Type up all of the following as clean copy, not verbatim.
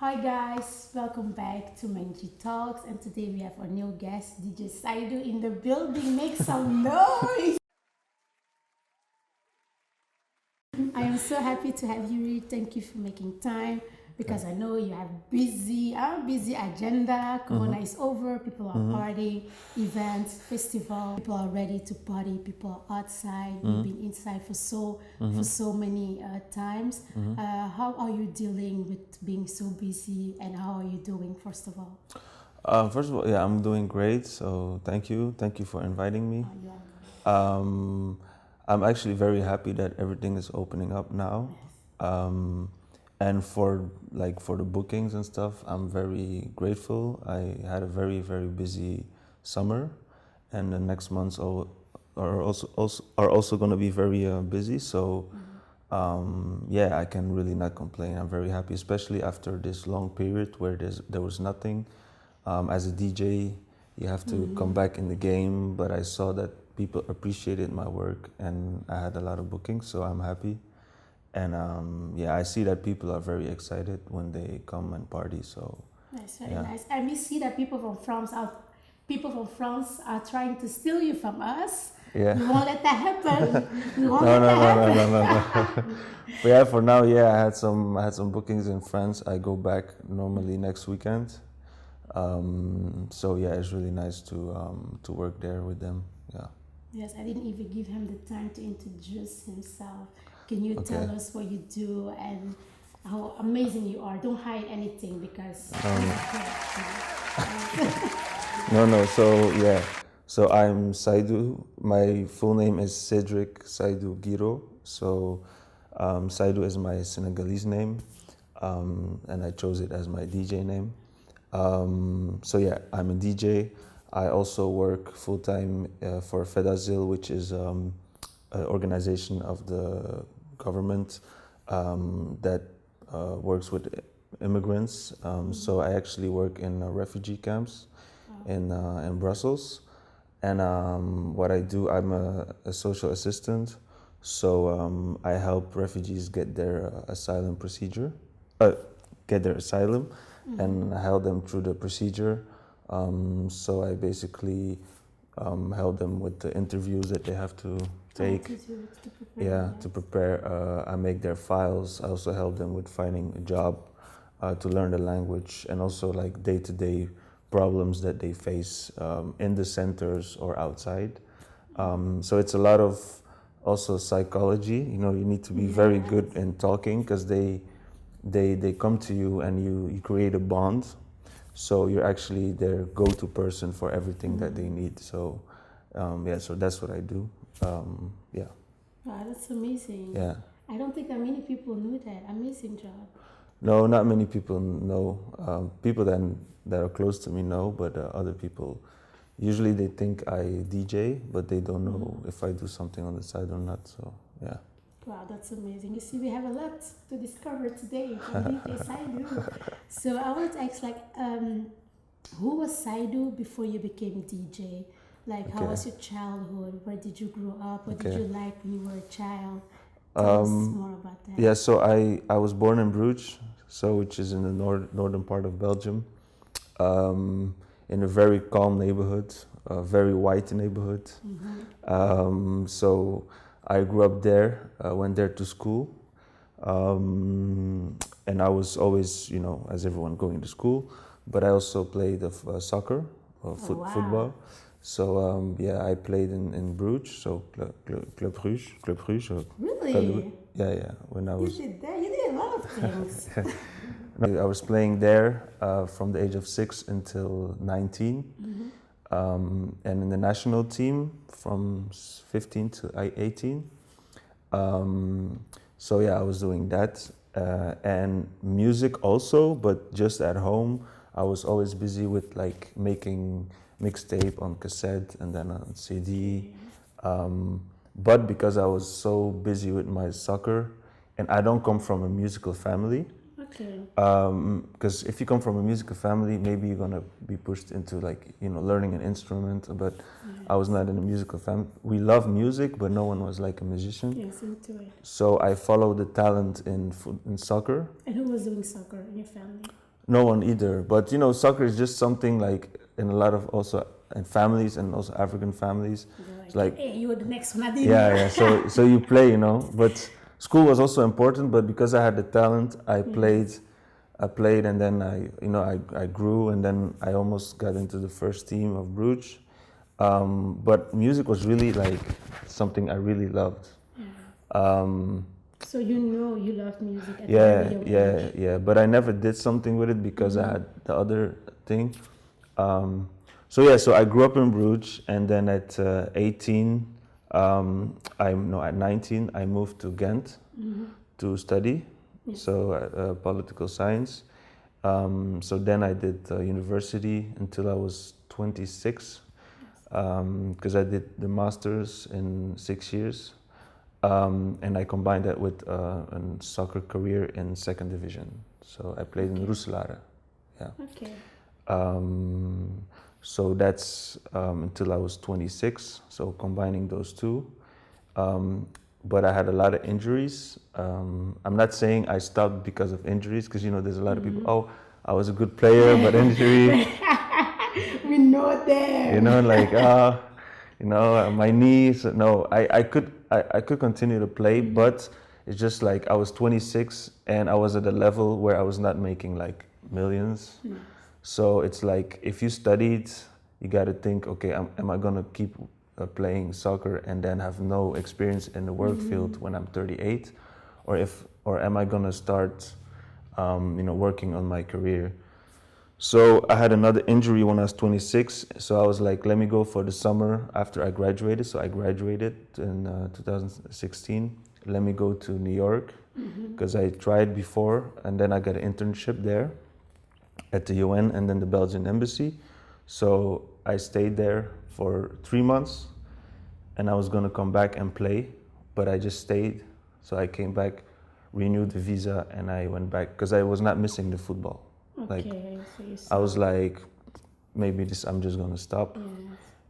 Hi guys, welcome back to MENJI Talks, and today we have our new guest, DJ Saidou, in the building. Make some noise! I am so happy to have you here. Thank you for making time because I know you have busy agenda. Corona is over, people are partying, events, festival. People are ready to party. People are outside. We've been inside for so many times. How are you dealing with being so busy, and how are you doing? First of all, yeah, I'm doing great. So thank you for inviting me. I'm actually very happy that everything is opening up now. And for the bookings and stuff, I'm very grateful. I had a very busy summer, and the next months are also going to be very busy. So yeah, I can really not complain. I'm very happy, especially after this long period where there was nothing. As a DJ, you have to come back in the game, but I saw that people appreciated my work and I had a lot of bookings, so I'm happy. And yeah, I see that people are very excited when they come and party. So that's very nice. And we see that people from France are trying to steal you from us. Yeah. We won't let that happen. No. But yeah, for now, yeah, I had some bookings in France. I go back normally next weekend. So yeah, it's really nice to work there with them. Yeah. Yes, I didn't even give him the time to introduce himself. Can you tell us what you do and how amazing you are? Don't hide anything because... No. So yeah. So I'm Saidou. My full name is Cedric Saidou Giro. So Saidou is my Senegalese name, and I chose it as my DJ name. So yeah, I'm a DJ. I also work full-time for faites-le, which is an organization of the government that works with immigrants. So I actually work in refugee camps in Brussels. And what I do, I'm a social assistant. So I help refugees get their asylum procedure, and help them through the procedure. So I basically help them with the interviews that they have to take. To prepare. I make their files. I also help them with finding a job, to learn the language, and also like day-to-day problems that they face in the centers or outside. So it's a lot of also psychology. You know, you need to be very good in talking because they come to you and you create a bond. So you're actually their go-to person for everything that they need. So yeah, so that's what I do. Yeah. Wow, that's amazing. Yeah. I don't think that many people knew that. Amazing job. No, not many people know. People that are close to me know, but other people, usually they think I DJ, but they don't know if I do something on the side or not. So yeah. Wow, that's amazing. You see, we have a lot to discover today from DJ Saidou. So I want to ask, who was Saidou before you became DJ? Like, how was your childhood? Where did you grow up? What did you like when you were a child? Tell us more about that. Yeah, so I was born in Bruges, which is in the northern part of Belgium, in a very calm neighborhood, a very white neighborhood. So I grew up there, went there to school, and I was always, as everyone, going to school, but I also played soccer, football. So yeah, I played in Bruges, so Club Rouge. Really? Yeah. When I was... You did that? You did a lot of things. I was playing there from the age of 6 until 19. And in the national team from 15 to 18. So yeah, I was doing that. And music also, but just at home. I was always busy with like making mixtape on cassette and then on CD. But because I was so busy with my soccer, and I don't come from a musical family. Okay. Because if you come from a musical family, maybe you're gonna be pushed into learning an instrument. But I was not in a musical family. We love music, but no one was like a musician. Yes, into it. So I followed the talent in soccer. And who was doing soccer in your family? No one either. But you know, soccer is just something like in a lot of also in families and also African families. It's like, hey, you're the next one. I didn't yeah, know. yeah. So you play, you know. But school was also important. But because I had the talent, I played, and then I grew, and then I almost got into the first team of Bruges. But music was really like something I really loved. So you know you love music at a very young age. Yeah. But I never did something with it because I had the other thing. So I grew up in Bruges, and then at 18, at 19, I moved to Ghent to study, political science. So then I did university until I was 26, because I did the masters in 6 years. And I combined that with a soccer career in second division. So I played in Roeselare. Yeah. Okay. So that's until I was 26. So combining those two. But I had a lot of injuries. I'm not saying I stopped because of injuries, because you know there's a lot of people. Oh, I was a good player, but injury. We know that. You know, like my knees. No, I could continue to play, but it's just like I was 26 and I was at a level where I was not making like millions. So it's like if you studied, you got to think, okay, am I gonna keep playing soccer and then have no experience in the work field when I'm 38, or am I gonna start, working on my career? So I had another injury when I was 26. So I was like, let me go for the summer after I graduated. So I graduated in 2016. Let me go to New York, because I tried before, and then I got an internship there at the UN and then the Belgian embassy. So I stayed there for 3 months, and I was gonna come back and play, but I just stayed. So I came back, renewed the visa, and I went back because I was not missing the football. Like, I was like, maybe I'm just gonna stop.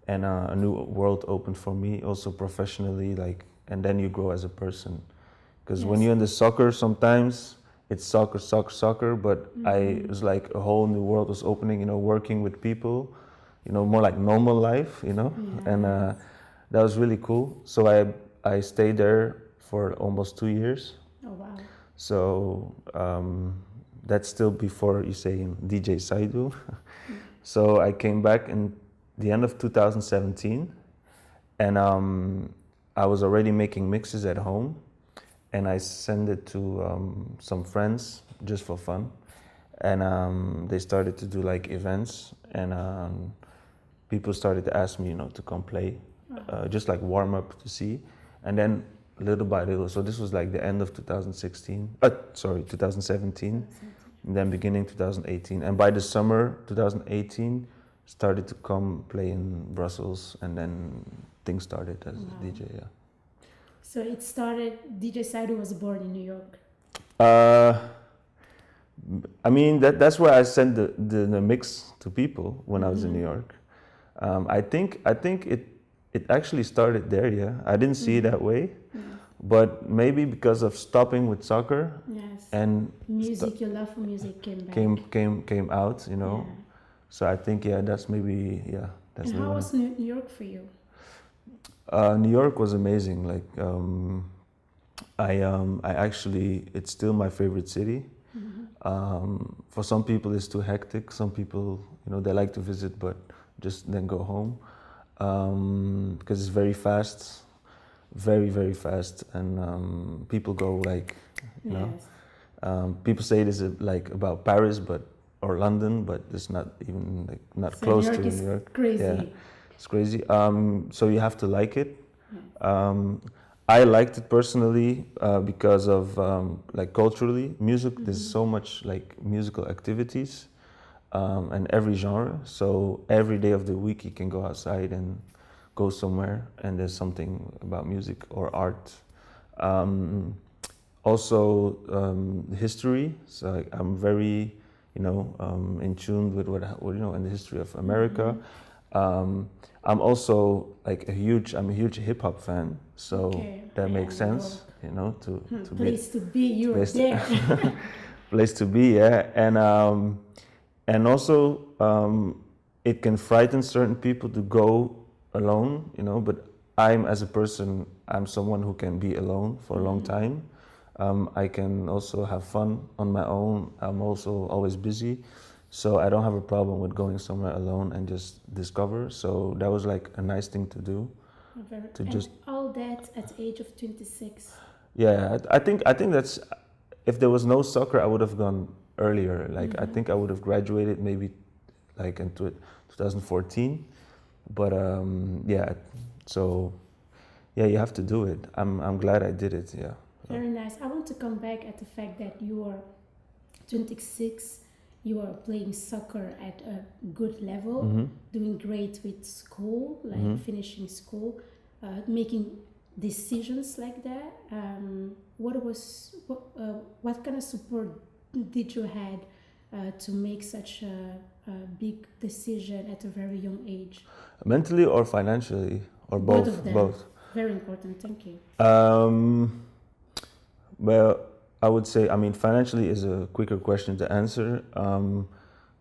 And a new world opened for me, also professionally, like, and then you grow as a person. Because when you're in the soccer, sometimes it's soccer, but it was like a whole new world was opening, working with people, more like normal life, and that was really cool. So I stayed there for almost 2 years. Oh, wow. So that's still before you say DJ Saidou. So I came back in the end of 2017, and I was already making mixes at home, and I sent it to some friends just for fun, and they started to do like events, and people started to ask me, to come play, just like warm up to see, and then little by little. So this was like the end of 2017, and then beginning 2018, and by the summer 2018 started to come play in Brussels, and then things started as a DJ. Yeah. So it started. DJ Saidou was born in New York. I mean that's where I sent the mix to people when I was in New York. I think it actually started there. Yeah, I didn't see it that way, but maybe because of stopping with soccer. Yes. And music, your love for music came back. Came out, Yeah. So I think that's maybe that's. And how was New York for you? New York was amazing. Like I actually, it's still my favorite city. For some people it's too hectic. Some people, they like to visit but just then go home, because it's very fast, very, very fast, and people go like, people say it is like about Paris, or London, but it's not even like not so close New York to is New York. Crazy. Yeah, it's crazy. So you have to like it. I liked it personally because of like culturally, music. There's so much like musical activities, and every genre. So every day of the week you can go outside and go somewhere, and there's something about music or art. Also, history. So I'm very, in tune with what in the history of America. I'm also like I'm a huge hip hop fan, so that makes sense, to place to be. You're there. place to be, yeah. And also it can frighten certain people to go alone, you know, but as a person, I'm someone who can be alone for a long time. I can also have fun on my own. I'm also always busy, so I don't have a problem with going somewhere alone and just discover. So that was like a nice thing to do. And all that at the age of 26. Yeah, I think that's, if there was no soccer, I would have gone earlier. Like I think I would have graduated maybe like in 2014. But yeah, so yeah, you have to do it. I'm glad I did it. Yeah. Very nice. I want to come back at the fact that you are 26. You are playing soccer at a good level, doing great with school, like finishing school, making decisions like that. What kind of support did you had to make such a big decision at a very young age? Mentally or financially, or both? Both of them. Both. Very important. Thank you. Well, I would say, I mean, financially is a quicker question to answer.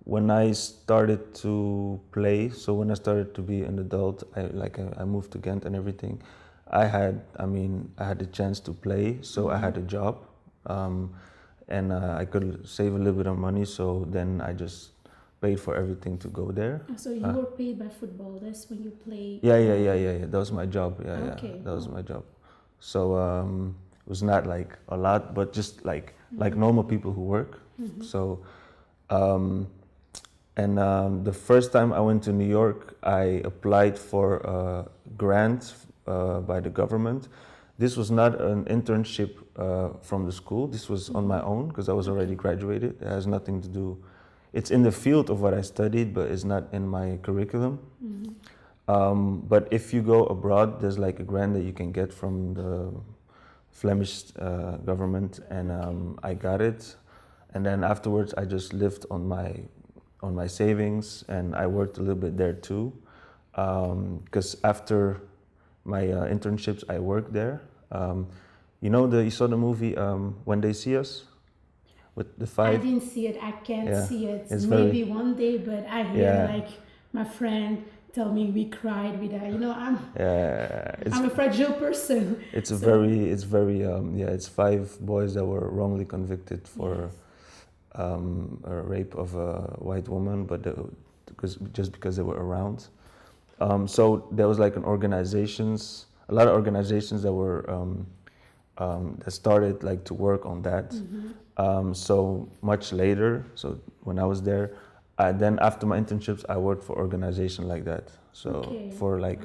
When I started to play, so when I started to be an adult, I moved to Ghent and everything. I had the chance to play, so I had a job, and I could save a little bit of money. So then I just paid for everything to go there. So you were paid by football. That's when you play. Yeah. That was my job. Yeah, okay. That was my job. So it was not like a lot, but just like normal people who work. So, the first time I went to New York, I applied for a grant by the government. This was not an internship from the school. This was on my own because I was already graduated. It has nothing to do. It's in the field of what I studied, but it's not in my curriculum. But if you go abroad, there's like a grant that you can get from the Flemish government, and I got it. And then afterwards, I just lived on my savings, and I worked a little bit there too. Because after my internships, I worked there. You saw the movie When They See Us? With the five. I didn't see it. I can't see it. It's maybe one day, but I hear like my friend tell me we cried with her. You know, I'm a fragile person. It's it's 5 boys that were wrongly convicted for a rape of a white woman, but because they were around. So there was like a lot of organizations that were that started like to work on that. So much later, so when I was there, then after my internships, I worked for an organization like that. So for like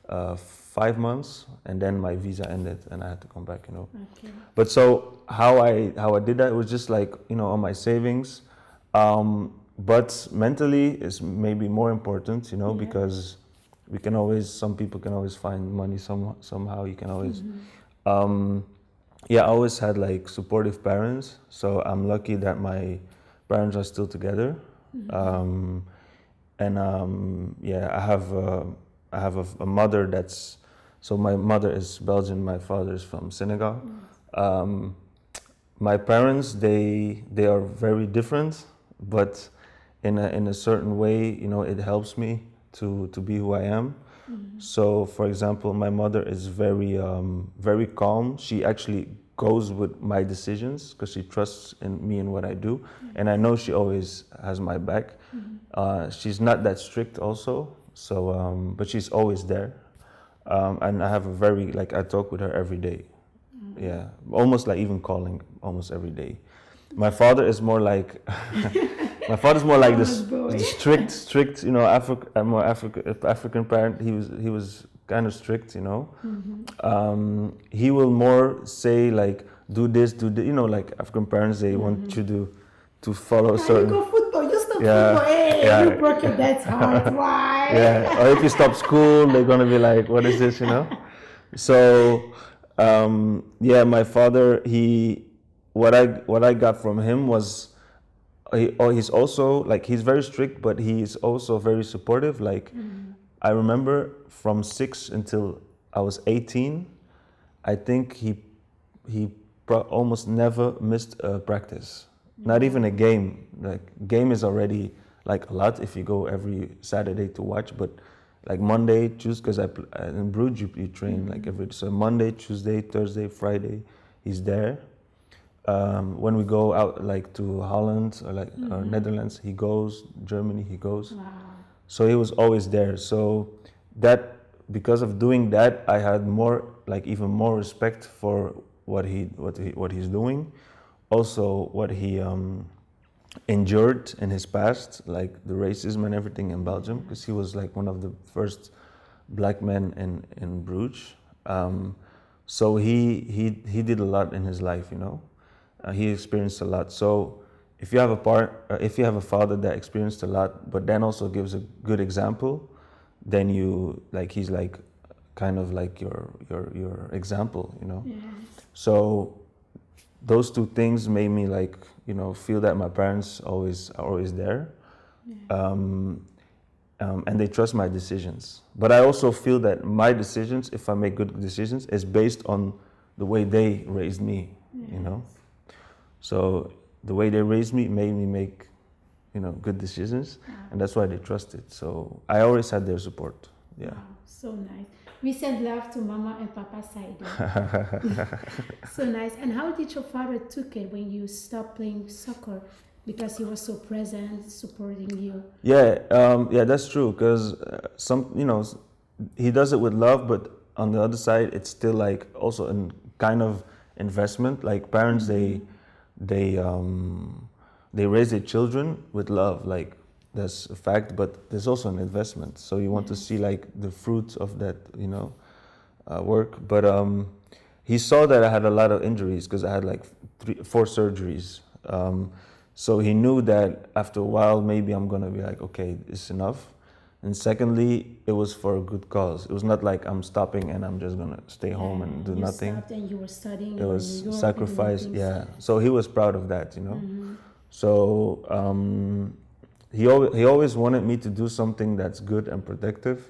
5 months, and then my visa ended, and I had to come back. You know. Okay. But so how I did that was just like on my savings, but mentally is maybe more important. Because some people can always find money somehow. You can always. I always had like supportive parents, so I'm lucky that my parents are still together. I have a mother so my mother is Belgian, my father is from Senegal. My parents, they are very different, but in a certain way, it helps me to be who I am. So, for example, my mother is very calm. She actually goes with my decisions because she trusts in me and what I do, and I know she always has my back. She's not that strict, also. So, but she's always there, and I have I talk with her every day. Yeah, almost like even calling almost every day. My father is more like. My father's more like this strict, African parent. He was kind of strict, He will more say like, do this, like African parents, they want you to follow certain. You go football, you stop football. Hey, you broke your dad's heart. Why? Yeah, or if you stop school, they're gonna be like, what is this, So, my father, what I got from him was. He's also he's very strict, but he's also very supportive. I remember from 6 until I was 18, I think he almost never missed a practice, not even a game. Like game is already like a lot if you go every Saturday to watch, but like Monday, Tuesday, because in Bruges you train like so Monday, Tuesday, Thursday, Friday, he's there. When we go out like to Holland or like or Netherlands, he goes. Germany, he goes. Wow. So he was always there. So that because of doing that, I had more like even more respect for what he's doing. Also, what he endured in his past, like the racism and everything in Belgium, because he was like one of the first black men in Bruges. So he did a lot in his life, you know. He experienced a lot. So if you have a father that experienced a lot, but then also gives a good example, then he's like kind of like your example, you know. Yes. So those two things made me like, you know, feel that my parents are always there. Yeah. And they trust my decisions. But I also feel that my decisions, if I make good decisions, is based on the way they raised me, you know. So the way they raised me made me make, you know, good decisions, and that's why they trusted. So I always had their support. Yeah. Wow, so nice. We send love to Mama and Papa Saidou. So nice. And how did your father took it when you stopped playing soccer? Because he was so present, supporting you. Yeah, yeah, that's true. Because he does it with love, but on the other side, it's still like also a kind of investment. Like parents, they raise their children with love. Like that's a fact, but there's also an investment. So you want to see like the fruits of that, you know, work. But he saw that I had a lot of injuries because I had like 4 surgeries. So he knew that after a while, maybe I'm gonna be like, okay, it's enough. And secondly, it was for a good cause. It was not like I'm stopping and I'm just gonna stay home and do nothing. You stopped and you were studying. It was sacrifice, yeah. So he was proud of that, you know. So he always wanted me to do something that's good and protective.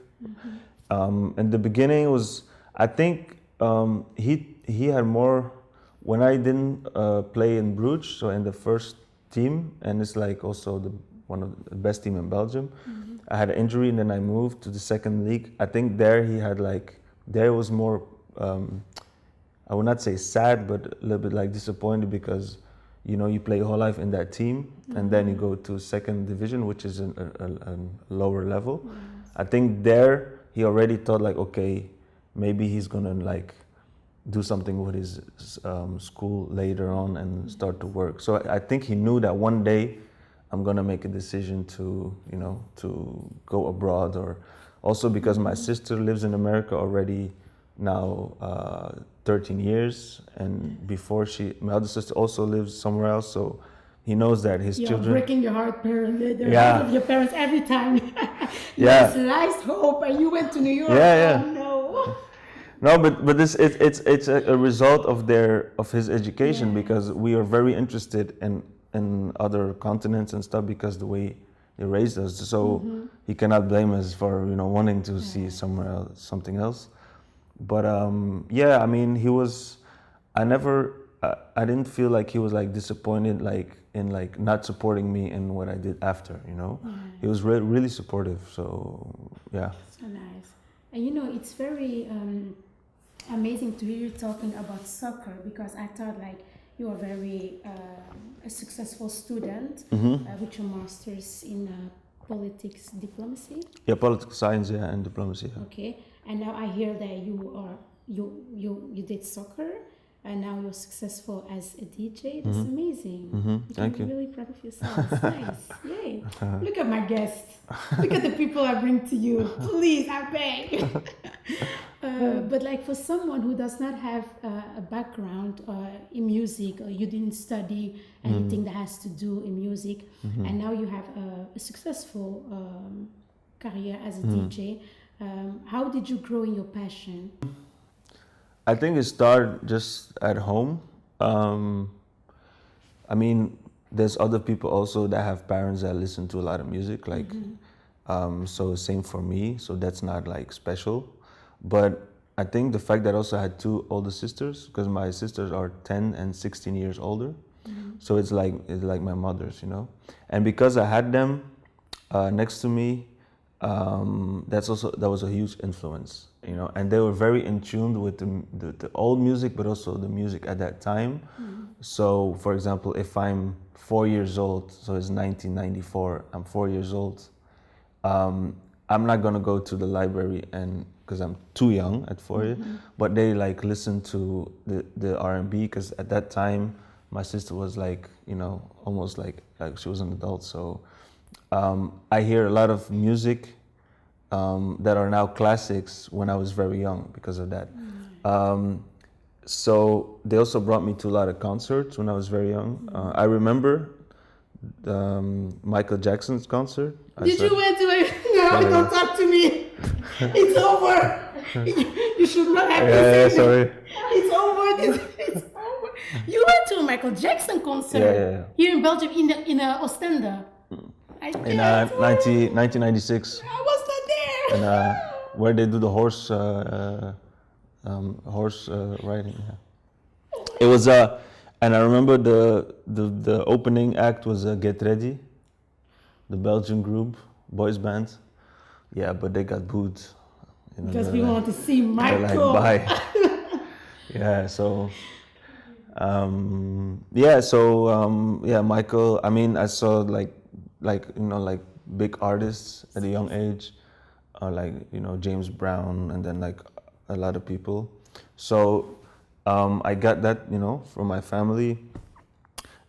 In the beginning, it was, I think he had more. When I didn't play in Bruges, so in the first team, and it's like also one of the best team in Belgium. I had an injury and then I moved to the second league. I think there was more, I would not say sad, but a little bit like disappointed because, you know, you play your whole life in that team and then you go to second division, which is a lower level. I think there he already thought like, okay, maybe he's gonna like do something with his school later on and start to work. So I think he knew that one day I'm gonna make a decision to, you know, to go abroad, or also because my sister lives in America already now 13 years, and before my other sister also lives somewhere else, so he knows that his children... You're breaking your heart, the heart of your parents every time. You sliced hope and you went to New York. Yeah. Oh, no. No, but it's a result of his education, because we are very interested in other continents and stuff because the way they raised us. So he cannot blame us for, you know, wanting to see somewhere else, something else. But yeah, I mean, I didn't feel like he was like disappointed like in like not supporting me in what I did after, you know. He was really supportive. So yeah. So nice. And you know, it's very amazing to hear you talking about soccer, because I thought like you are very a successful student with your master's in politics diplomacy. Yeah, political science, and diplomacy. Yeah. Okay, and now I hear that you did soccer, and now you're successful as a DJ. That's amazing. Thank you. you. Be really proud of yourself. It's nice. Yay! Look at my guests. Look at the people I bring to you. Please, I beg. But like for someone who does not have a background in music, or you didn't study anything that has to do in music, and now you have a successful career as a DJ, how did you grow in your passion? I think it started just at home. I mean, there's other people also that have parents that listen to a lot of music, like, so same for me, so that's not like special. But I think the fact that I also had two older sisters, because my sisters are 10 and 16 years older. So it's like my mother's, you know. And because I had them next to me, that was a huge influence, you know. And they were very in tune with the old music, but also the music at that time. So, for example, if I'm 4 years old, so it's 1994, I'm 4 years old, I'm not gonna go to the library and because I'm too young at 4 years, but they like listen to the R&B because at that time my sister was like, you know, almost like she was an adult. So I hear a lot of music that are now classics when I was very young because of that. So they also brought me to a lot of concerts when I was very young. I remember Michael Jackson's concert. Did you went to it? No, don't talk to me. It's over. You should not have to say sorry. It's over. It's over. You went to a Michael Jackson concert here in Belgium in Ostende. In 1996. I was not there. And where they do the horse riding. Yeah. It was and I remember the opening act was Get Ready, the Belgian group, boys band. Yeah, but they got booed. You know, because we want to see Michael. Like, bye. Yeah, so Michael. I mean, I saw like you know, like big artists at a young age, like, you know, James Brown, and then like a lot of people. So I got that, you know, from my family,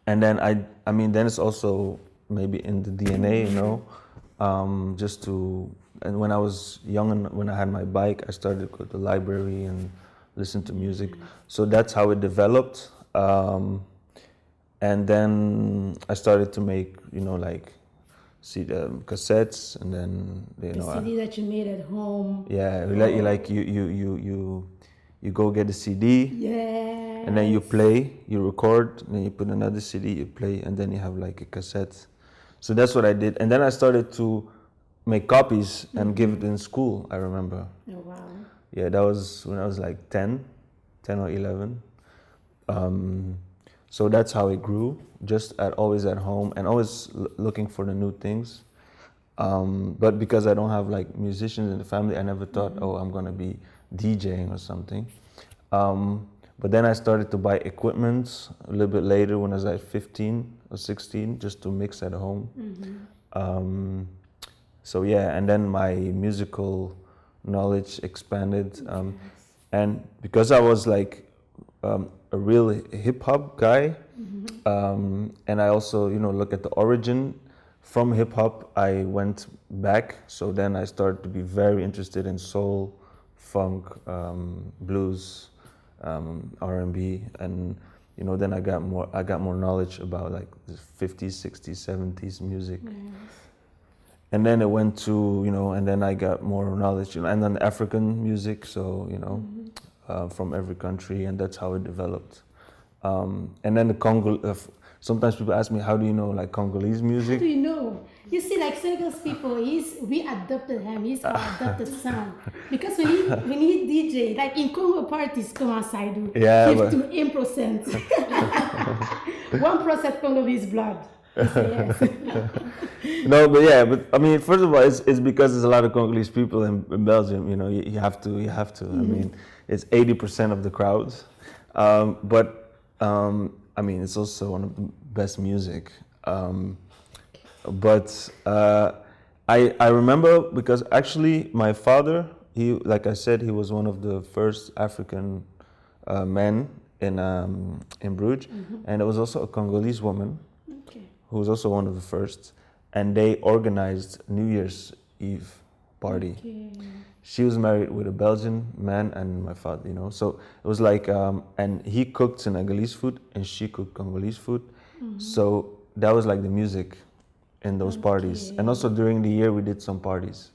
and then I mean then it's also maybe in the DNA, you know, just to. And when I was young and when I had my bike, I started to go to the library and listen to music. So that's how it developed. And then I started to make, you know, like see the cassettes, and then you know, CD that you made at home. Yeah, you go get a CD. Yeah. And then you play, you record, and then you put another CD, you play, and then you have like a cassette. So that's what I did. And then I started to make copies and give it in school, I remember. Oh, wow. Yeah, that was when I was like 10 or 11. So that's how it grew, just always at home and always looking for the new things. But because I don't have like musicians in the family, I never thought, oh, I'm gonna be DJing or something. But then I started to buy equipment a little bit later when I was like 15 or 16, just to mix at home. So yeah, and then my musical knowledge expanded, and because I was like a real hip hop guy, and I also, you know, look at the origin from hip hop, I went back. So then I started to be very interested in soul, funk, blues, R&B, and you know, then I got more knowledge about like the 50s, 60s, 70s music. And then it went to, you know, and then I got more knowledge, you know, and then African music, so, you know, from every country, and that's how it developed. And then the Congo, sometimes people ask me, how do you know like Congolese music? How do you know? You see, like Senegalese people, we adopted him, he's our adopted son. Because when he DJ, like in Congo parties, come on, Saidou, give to 1%. 1% Congolese blood. Yes. No, but I mean, first of all, it's because there's a lot of Congolese people in Belgium. You know, you have to. I mean, it's 80% of the crowds, but I mean, it's also one of the best music. But I remember because actually my father, he, like I said, he was one of the first African men in Bruges, and there was also a Congolese woman. Who was also one of the first, and they organized New Year's Eve party. She was married with a Belgian man and my father, you know, so it was like, and he cooked Senegalese food and she cooked Congolese food. So that was like the music in those parties. And also during the year we did some parties.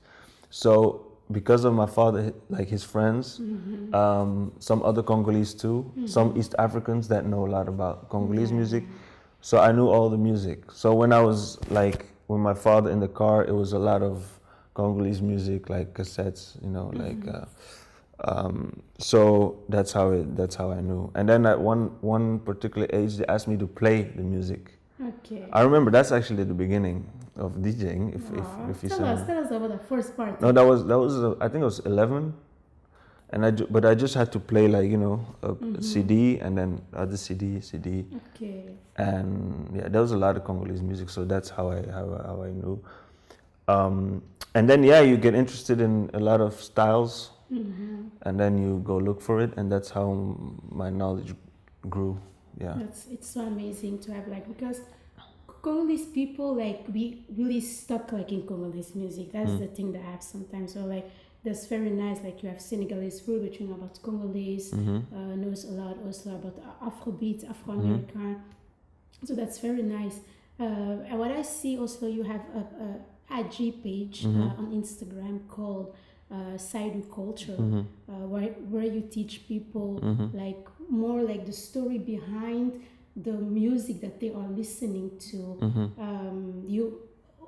So because of my father, like his friends, some other Congolese too, some East Africans that know a lot about Congolese music. So I knew all the music. So when I was like, with my father in the car, it was a lot of Congolese music, like cassettes, you know, like So that's how I knew. And then at one particular age, they asked me to play the music. Okay. I remember that's actually the beginning of DJing. If you tell us about the first part. No, that was I think I was 11, and but I just had to play like a CD and then other CD. Okay. And yeah, there was a lot of Congolese music, so that's how I knew. And then yeah, you get interested in a lot of styles, and then you go look for it, and that's how my knowledge grew. Yeah. It's so amazing to have because Congolese people we really stuck in Congolese music. That's the thing that I have sometimes. So that's very nice. You have Senegalese food, which you know about Congolese, knows a lot also about Afrobeat, Afro-American. So that's very nice. And what I see also, you have a IG page on Instagram called Saidou Culture, where you teach people more the story behind the music that they are listening to. You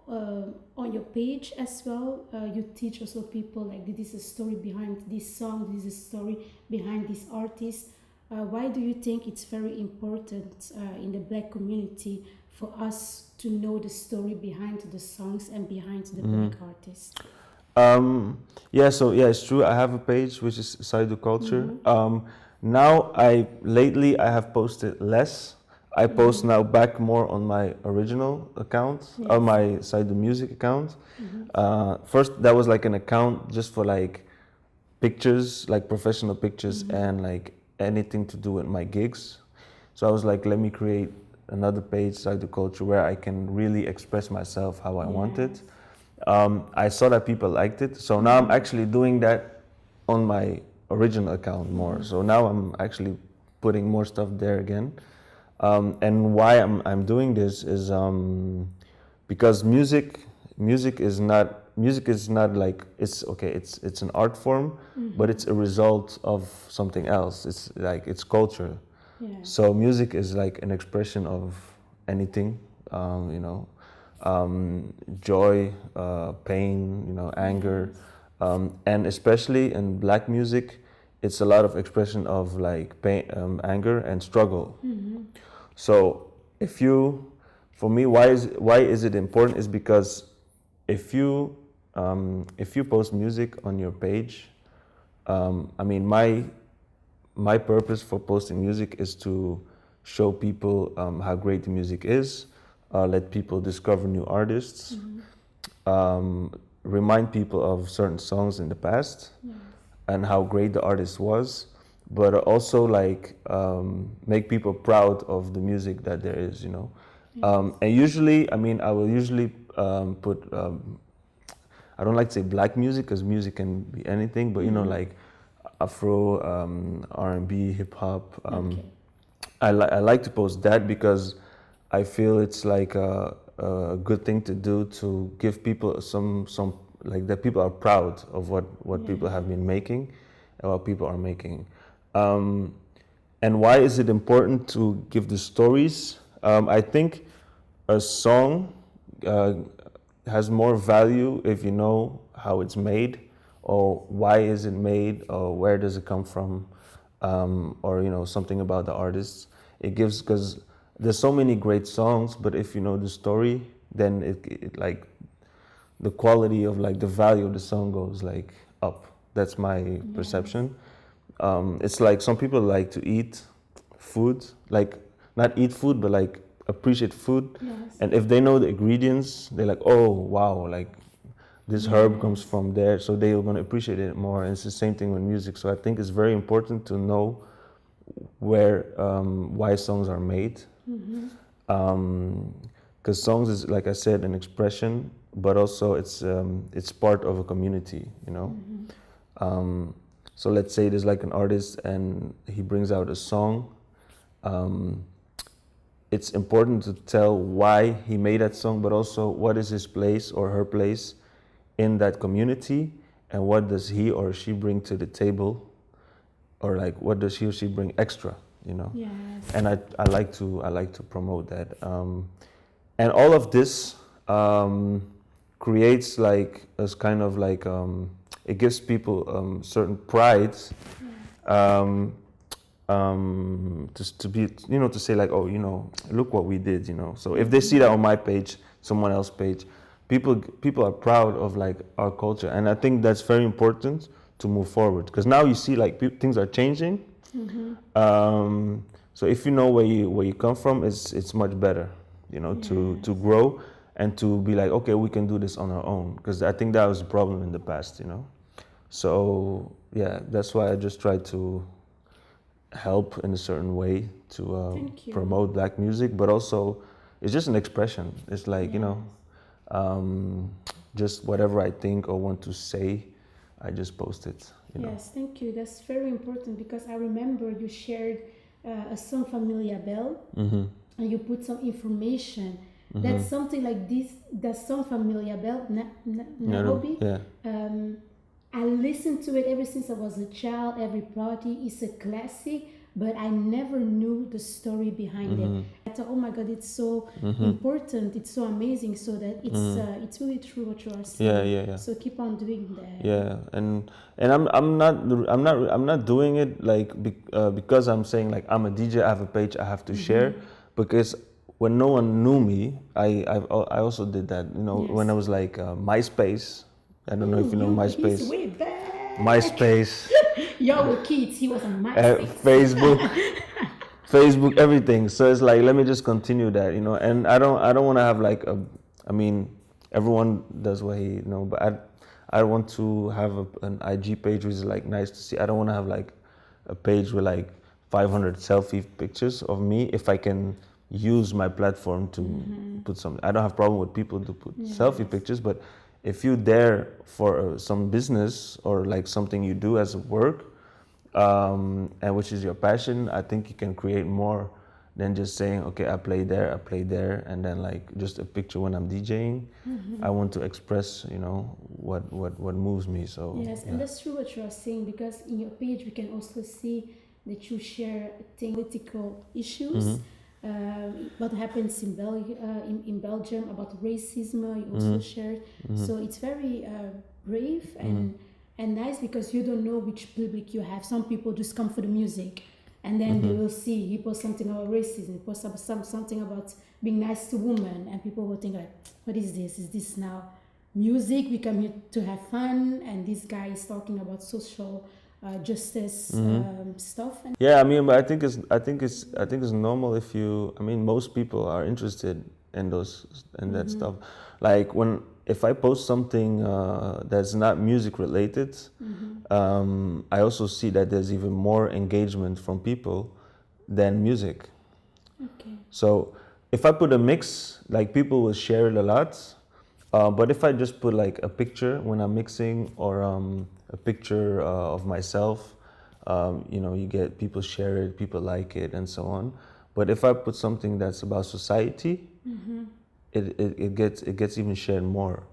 on your page as well, you teach also people this is a story behind this song, this is a story behind this artist. Why do you think it's very important in the Black community for us to know the story behind the songs and behind the Black artists? Yeah, it's true. I have a page which is Saidou Culture. Now lately I have posted less. I post now back more on my original account, or my Saidou Music account. First that was an account just for pictures, professional pictures, and anything to do with my gigs. So I was let me create another page, Saidou Culture, where I can really express myself how I want it. I saw that people liked it, so now I'm actually doing that on my original account more. So now I'm actually putting more stuff there again. And why I'm doing this is because music is not it's an art form, but it's a result of something else. It's culture. Yeah. So music is an expression of anything, joy, pain, anger, and especially in Black music, it's a lot of expression of pain, anger, and struggle. So for me, why is it important? Is because if you post music on your page, my purpose for posting music is to show people how great the music is, let people discover new artists, remind people of certain songs in the past, and how great the artist was, but also make people proud of the music that there is, And usually, I will usually put, I don't like to say Black music because music can be anything, but Afro, R&B, hip hop. I like to post that because I feel it's a good thing to do to give people some that people are proud of what people have been making and what people are making. And why is it important to give the stories? I think a song has more value if you know how it's made, or why is it made, or where does it come from, or something about the artists. It gives, because there's so many great songs, but if you know the story, then it the quality of the value of the song goes up. That's my perception. It's some people like to eat food, not eat food, but appreciate food. Yes. And if they know the ingredients, they're oh wow, this herb comes from there, so they're going to appreciate it more. And it's the same thing with music. So I think it's very important to know why songs are made. Because songs is, like I said, an expression, but also it's part of a community, So let's say there's an artist and he brings out a song. It's important to tell why he made that song, but also what is his place or her place in that community, and what does he or she bring to the table, or what does he or she bring extra, Yes. And I like to promote that, and all of this creates a kind of it gives people certain pride. Just to be, to say like, oh, look what we did, So if they see that on my page, someone else's page, people are proud of like our culture, and I think that's very important to move forward, because now you see like things are changing. So if you know where you come from, it's much better, to grow and to be like, okay, we can do this on our own, because I think that was a problem in the past, So yeah, that's why I just try to help in a certain way to promote Black music, but also it's just an expression. It's like, just whatever I think or want to say, I just post it. Yes, thank you. That's very important, because I remember you shared a song Familia Bell, and you put some information. That's something like this, that song Familia Bell, Nairobi. Yeah. I listened to it ever since I was a child. Everybody, it's a classic, but I never knew the story behind it. I thought, oh my God, it's so important, it's so amazing, so that it's really true what you are saying. Yeah. So keep on doing that. Yeah, and I'm not doing it like because I'm saying like I'm a DJ, I have a page, I have to share, because when no one knew me, I also did that. When I was like MySpace. I don't know if you know MySpace. He's way back. MySpace. Y'all were kids. He was on MySpace. Facebook, everything. So it's like, let me just continue that, And I don't want to have like everyone does what he but I want to have an IG page which is like nice to see. I don't want to have like a page with like 500 selfie pictures of me. If I can use my platform to put some, I don't have problem with people to put selfie pictures, but if you're there for some business or like something you do as a work, and which is your passion, I think you can create more than just saying, okay, I play there, and then like just a picture when I'm DJing. I want to express, what moves me. So yes, and that's true what you are saying, because in your page we can also see that you share political issues. What happens in Belgium about racism, you also shared. So it's very brave and nice, because you don't know which public you have. Some people just come for the music, and then they will see you post something about racism, you post something about being nice to women, and people will think like, what is this? Is this now music? We come here to have fun, and this guy is talking about social justice stuff. Yeah, I mean, but I think it's normal if most people are interested in that stuff. Like if I post something that's not music related, I also see that there's even more engagement from people than music. Okay. So if I put a mix, like people will share it a lot. But if I just put like a picture when I'm mixing, or a picture of myself, you get people share it, people like it, and so on. But if I put something that's about society, it gets even shared more.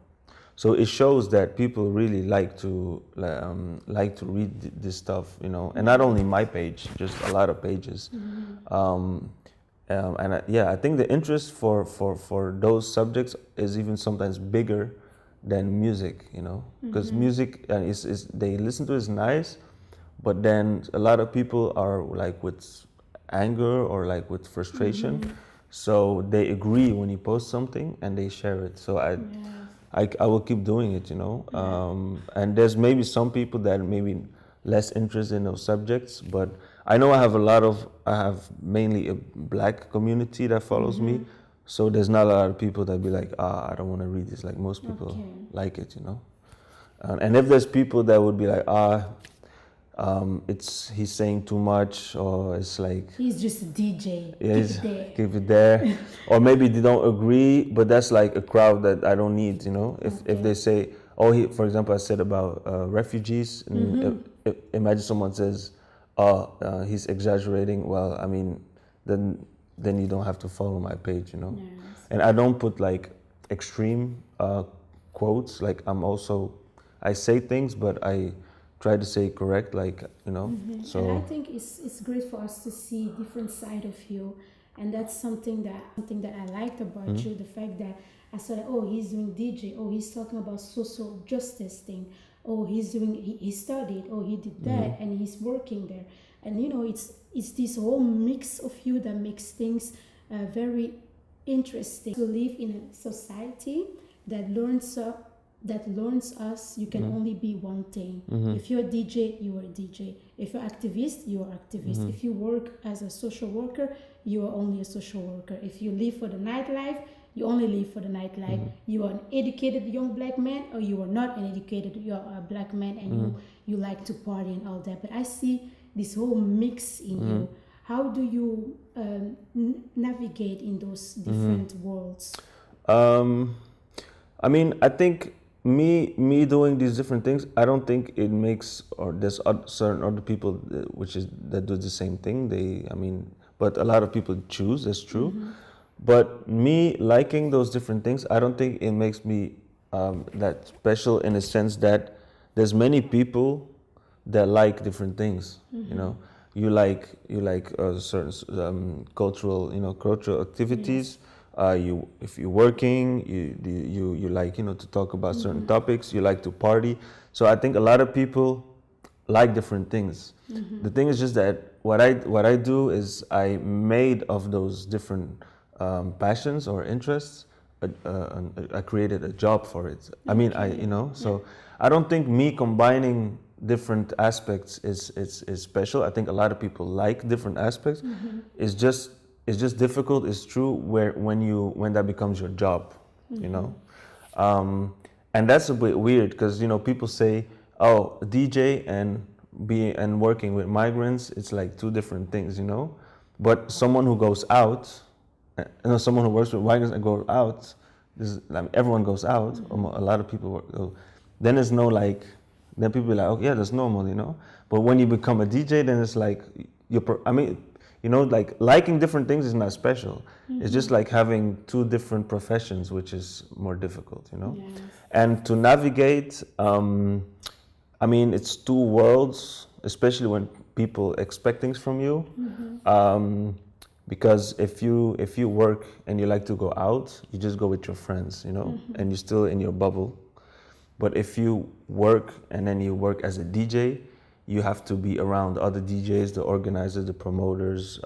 So it shows that people really like to read this stuff, and not only my page, just a lot of pages. I think the interest for those subjects is even sometimes bigger than music, because music is they listen to is nice, but then a lot of people are like with anger or like with frustration, so they agree when you post something and they share it. So I will keep doing it, and there's maybe some people that maybe less interest in those subjects, but I know I have mainly a Black community that follows me, so there's not a lot of people that be like, I don't want to read this. Like most people like it, and if there's people that would be like, he's saying too much, or it's like he's just a DJ. Yeah, keep it there. Or maybe they don't agree, but that's like a crowd that I don't need, If they say, for example, I said about refugees, and imagine someone says, he's exaggerating. Well, I mean, then you don't have to follow my page, Yes. And I don't put like extreme quotes. Like I say things, but I try to say correct, like, So and I think it's great for us to see different side of you, and that's something that I liked about you. The fact that I saw that, he's doing DJ, he's talking about social justice thing. oh, he studied, oh, he did that, and he's working there. And you know, it's this whole mix of you that makes things very interesting. To live in a society that learns us you can only be one thing. If you're a DJ, you are a DJ. If you're activist, you are activist. If you work as a social worker, you are only a social worker. If you live for the nightlife, you only live for the nightlife. You are an educated young black man, or you are not an educated black man, and you like to party and all that. But I see this whole mix in you. How do you navigate in those different worlds? I mean, I think me doing these different things, I don't think it makes, or there's certain other people that do the same thing. But a lot of people choose, that's true. But me liking those different things, I don't think it makes me that special, in a sense that there's many people that like different things. You know, you like certain cultural activities. If you're working, you like to talk about certain topics. You like to party. So I think a lot of people like different things. The thing is just that what I do is I made of those different passions or interests. I created a job for it. I mean, so I don't think me combining different aspects is special. I think a lot of people like different aspects. It's just difficult. It's true when that becomes your job, and that's a bit weird because people say, oh, DJ and working with migrants, it's like two different things, But someone who goes out, someone who works with migrants and goes out, everyone goes out. A lot of people work. So then there's no like. Then people are like, oh yeah, that's normal, But when you become a DJ, then it's like like liking different things is not special. It's just like having two different professions, which is more difficult, Yes. And to navigate, it's two worlds, especially when people expect things from you. Because if you work and you like to go out, you just go with your friends, and you're still in your bubble. But if you work and then you work as a DJ, you have to be around other DJs, the organizers, the promoters,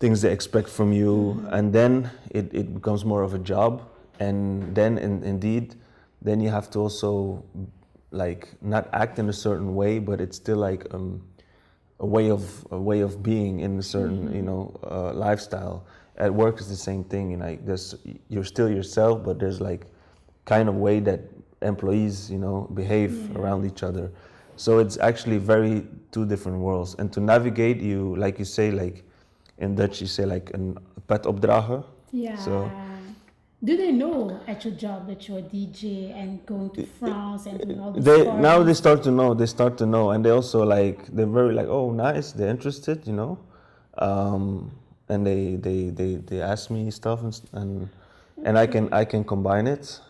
things they expect from you, and then it becomes more of a job. And then indeed, then you have to also like not act in a certain way, but it's still like a way of being in a certain lifestyle. At work is the same thing, you're still yourself, but there's like kind of way that employees behave around each other. So it's actually very two different worlds. And to navigate, like you say, like in Dutch you say like een pet opdragen. Yeah. So do they know at your job that you're a DJ and going to France and doing all this? Now they start to know, and they also they're very like, oh, nice, they're interested, and they ask me stuff and I can combine it,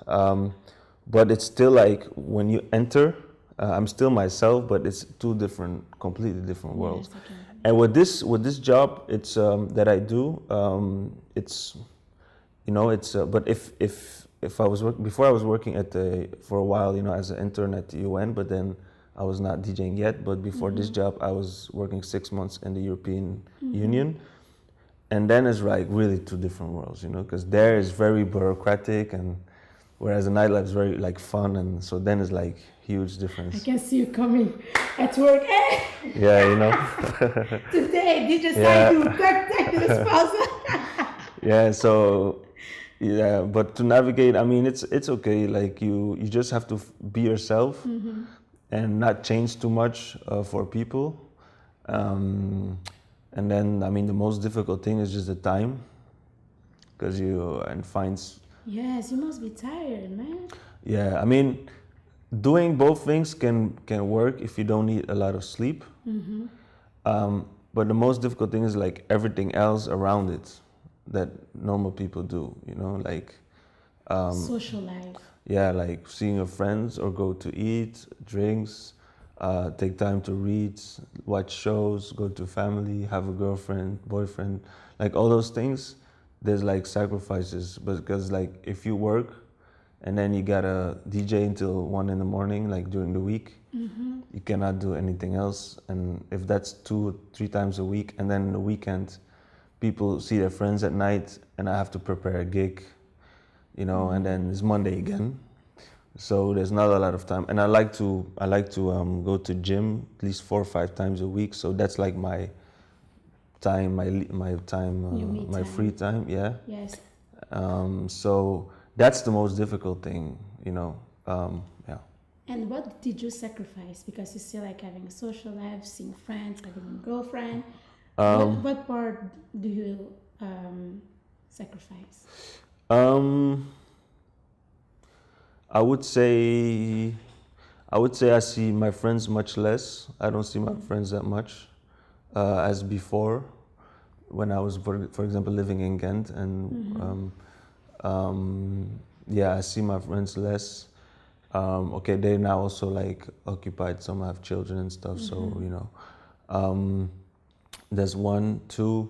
but it's still like when you enter, I'm still myself, but it's two completely different worlds. Yes, okay. And with this job, it's that I do, it's but if I was before I was working for a while, as an intern at the UN, but then I was not DJing yet. But before this job, I was working 6 months in the European Union, and then it's like really two different worlds, because there is very bureaucratic, and whereas the nightlife is very like fun, and so then it's like huge difference. I can see you coming at work. Yeah, Today, DJ Saidou, take this pause. Yeah, so yeah, but to navigate, it's okay. Like you just have to be yourself and not change too much for people. And then, the most difficult thing is just the time, because Yes, you must be tired, man. Yeah, doing both things can work if you don't need a lot of sleep. But the most difficult thing is like everything else around it that normal people do, Social life. Yeah, like seeing your friends or go to eat, drinks, take time to read, watch shows, go to family, have a girlfriend, boyfriend, like all those things. There's like sacrifices, but because like if you work and then you gotta DJ until 1 in the morning, like during the week. You cannot do anything else. And if that's 2 or 3 times a week, and then the weekend, people see their friends at night, and I have to prepare a gig, you know, and then it's Monday again. So there's not a lot of time, and I like to go to gym at least 4 or 5 times a week. So that's like my time, my time, my free time. Yeah. Yes. So that's the most difficult thing, you know. Yeah. And what did you sacrifice? Because you still like having a social life, seeing friends, having a girlfriend. What part do you sacrifice? I would say I see my friends much less. I don't see my friends that much as before, when I was, for example, living in Ghent, and yeah, I see my friends less. Okay, they're now also like occupied. Some have children and stuff, so you know. There's 1, 2.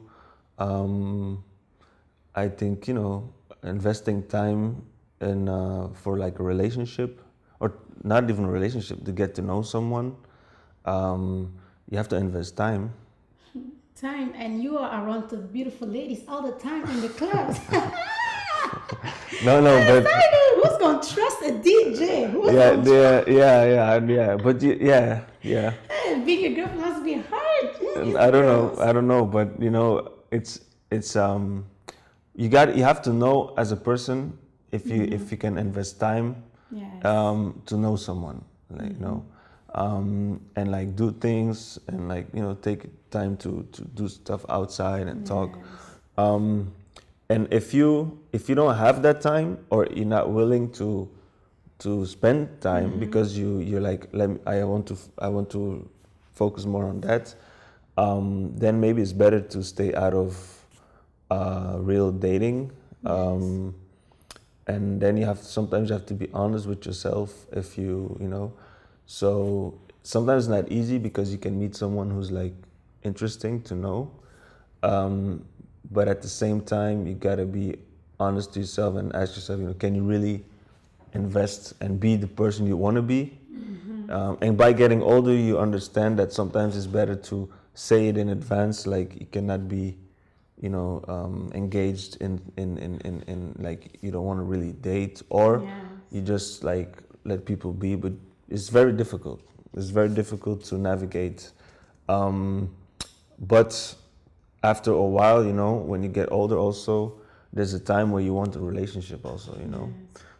I think, you know, investing time in for like a relationship, or not even a relationship, to get to know someone, you have to invest time. Time, and you are around the beautiful ladies all the time in the clubs. No, but who's gonna trust a DJ? Yeah. But yeah. Being a girlfriend must be hard. I don't know, but you know, it's you have to know as a person if you can invest time to know someone, like you know, and like do things, and like, you know, take time to do stuff outside and talk. And if you don't have that time, or you're not willing to spend time because you're like, I want to focus more on that, then maybe it's better to stay out of real dating. And then sometimes you have to be honest with yourself, if you know. So sometimes it's not easy, because you can meet someone who's like interesting to know, but at the same time you gotta be honest to yourself and ask yourself, you know, can you really invest and be the person you want to be? And by getting older, you understand that sometimes it's better to say it in advance, like you cannot be, you know, engaged in like, you don't want to really date, or you just like let people be. But it's very difficult. It's very difficult to navigate. But after a while, you know, when you get older, also there's a time where you want a relationship, also, you know.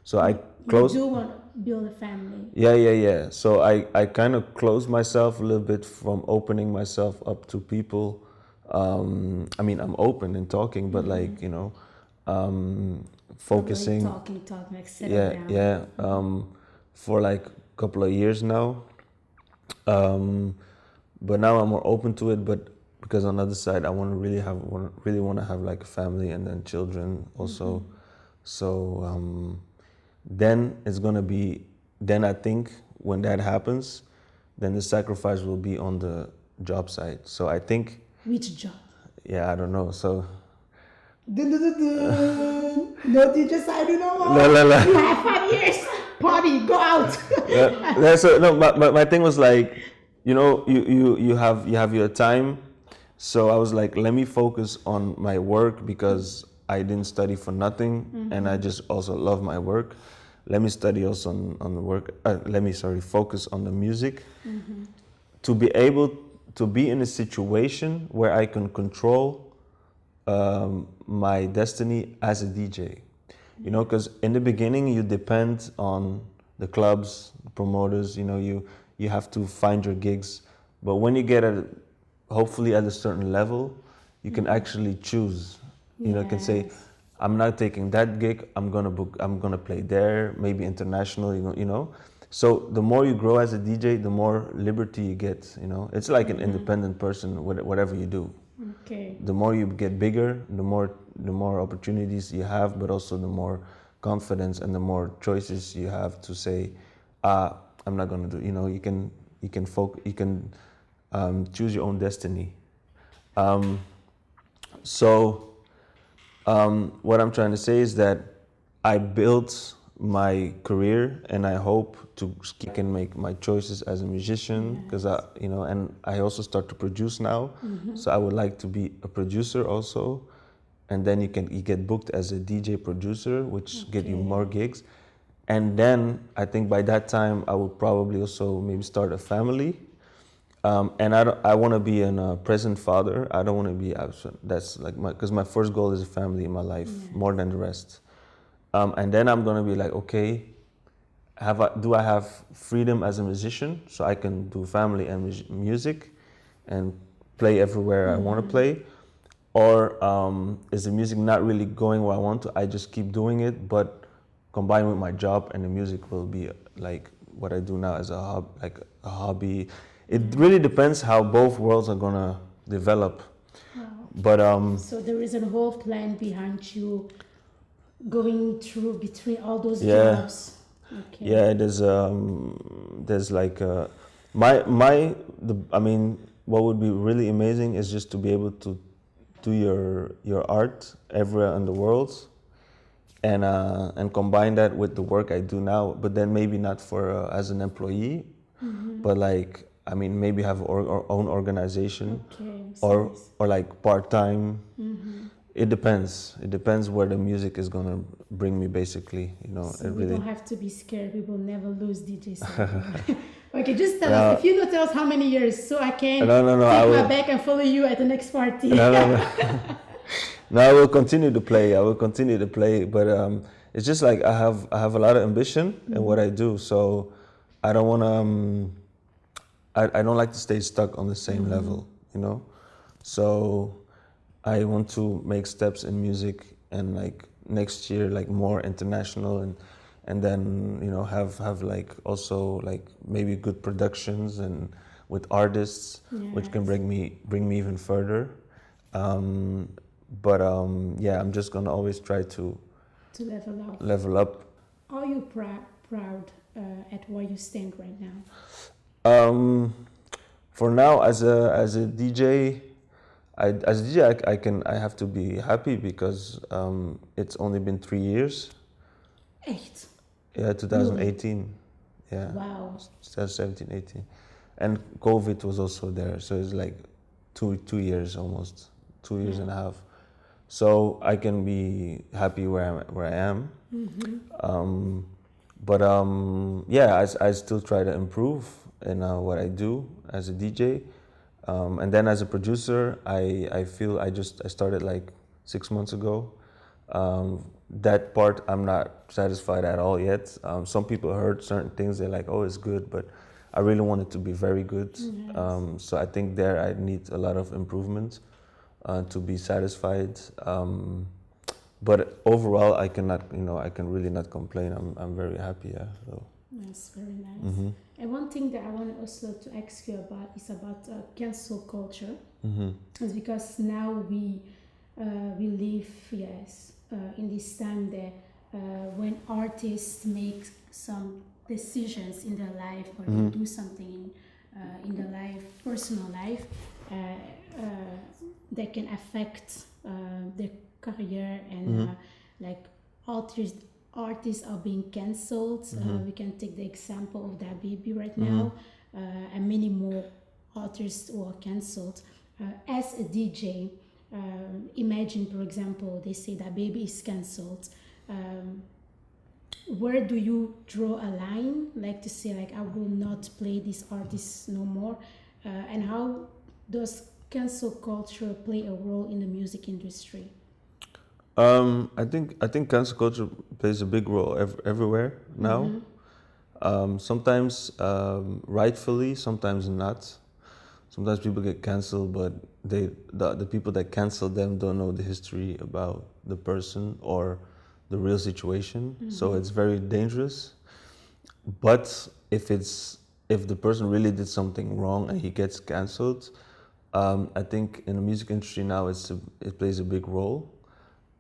So I close. You do want to build a family. Yeah. So I kind of close myself a little bit from opening myself up to people. I mean, I'm open and talking, but like, you know, focusing. Talking, like settle down. For like a couple of years now. But now I'm more open to it, but because on the other side, I want to have like a family, and then children also. So then it's gonna be. Then I think when that happens, then the sacrifice will be on the job side. So I think. Which job? Yeah, I don't know. So. No DJ Saidou no more. No. You have 5 years. Party, go out. So no, my thing was like, you know, you have your time. So I was like, let me focus on my work, because I didn't study for nothing, and I just also love my work. Let me study also on the work. Focus on the music, to be able to be in a situation where I can control my destiny as a DJ. You know, because in the beginning you depend on the clubs, the promoters. You know, you have to find your gigs. But when you get hopefully at a certain level, you can actually choose. You know, you can say, I'm not taking that gig. I'm gonna play there, maybe international. You know. So the more you grow as a DJ, the more liberty you get. You know, it's like an independent person, whatever you do. Okay. The more you get bigger, the more opportunities you have, but also the more confidence and the more choices you have to say, I'm not gonna do. You know, you can choose your own destiny. So what I'm trying to say is that I built my career, and I hope I can make my choices as a musician, because and I also start to produce now. So I would like to be a producer also, and then you get booked as a DJ producer, which get you more gigs. And then I think by that time I would probably also maybe start a family. And I want to be a present father. I don't want to be absent. That's like because my first goal is a family in my life more than the rest. And then I'm gonna be like, okay, do I have freedom as a musician, so I can do family and music, and play everywhere I want to play, or is the music not really going where I want to? I just keep doing it, but combined with my job, and the music will be like what I do now as a hobby. It really depends how both worlds are gonna develop. Wow. But so there is a whole plan behind you going through between all those jobs. Okay. Yeah, there's like I mean, what would be really amazing is just to be able to do your art everywhere in the world, and combine that with the work I do now, but then maybe not for as an employee, but like, I mean, maybe have our own organization, or like part-time. It depends. It depends where the music is gonna bring me, basically. So we don't have to be scared. We will never lose DJ Saidou. Okay, just tell us. If you don't tell us how many years, so I can take my back and follow you at the next party. No, I will continue to play. I will continue to play, but it's just like I have a lot of ambition in what I do. So I don't want to. I don't like to stay stuck on the same level. So I want to make steps in music, and like next year, like more international, and then have like also like maybe good productions and with artists, which can bring me even further. But I'm just gonna always try to level up. Are you proud at where you stand right now? For now, as a DJ. I have to be happy because it's only been 3 years. 8? Yeah, 2018. Yeah. Wow. 2017, 18, and COVID was also there, so it's like two years almost, 2 years and a half. So I can be happy where I am. But I still try to improve in what I do as a DJ. And then as a producer, I feel I started like 6 months ago. That part I'm not satisfied at all yet. Some people heard certain things, they're like, oh, it's good, but I really want it to be very good. So I think there I need a lot of improvement to be satisfied. But overall, I can really not complain. I'm very happy. Yeah. So. That's very nice. And one thing that I want also to ask you about is about cancel culture. It's because now we live, in this time that when artists make some decisions in their life, or they do something in their life, personal life, that can affect their career, and like artists are being cancelled. We can take the example of that baby right now, and many more artists who are cancelled. As a DJ, imagine, for example, they say that baby is cancelled. Where do you draw a line, like to say, like, I will not play this artist no more? And how does cancel culture play a role in the music industry? I think cancel culture plays a big role everywhere now. Sometimes rightfully, sometimes not. Sometimes people get cancelled, but the people that cancel them don't know the history about the person or the real situation. So it's very dangerous. But if the person really did something wrong and he gets cancelled, I think in the music industry now it plays a big role.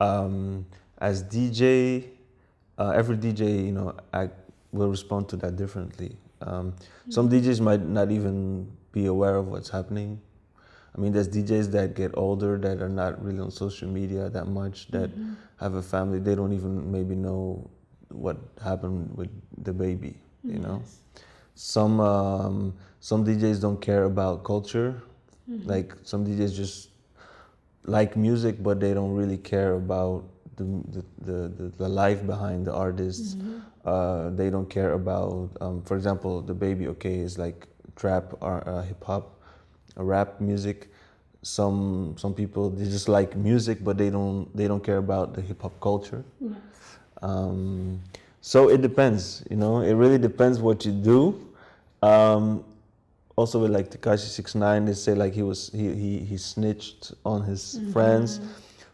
As DJ, every DJ, I will respond to that differently. Some DJs might not even be aware of what's happening. I mean, there's DJs that get older that are not really on social media that much, that have a family. They don't even maybe know what happened with the baby. You know, some DJs don't care about culture. Like some DJs just like music, but they don't really care about the life behind the artists. They don't care about, for example, the baby. Okay, is like trap or hip hop, rap music. Some people, they just like music, but they don't care about the hip hop culture. So it depends, you know. It really depends what you do. Also with like Tekashi 6ix9ine, they say like he snitched on his friends.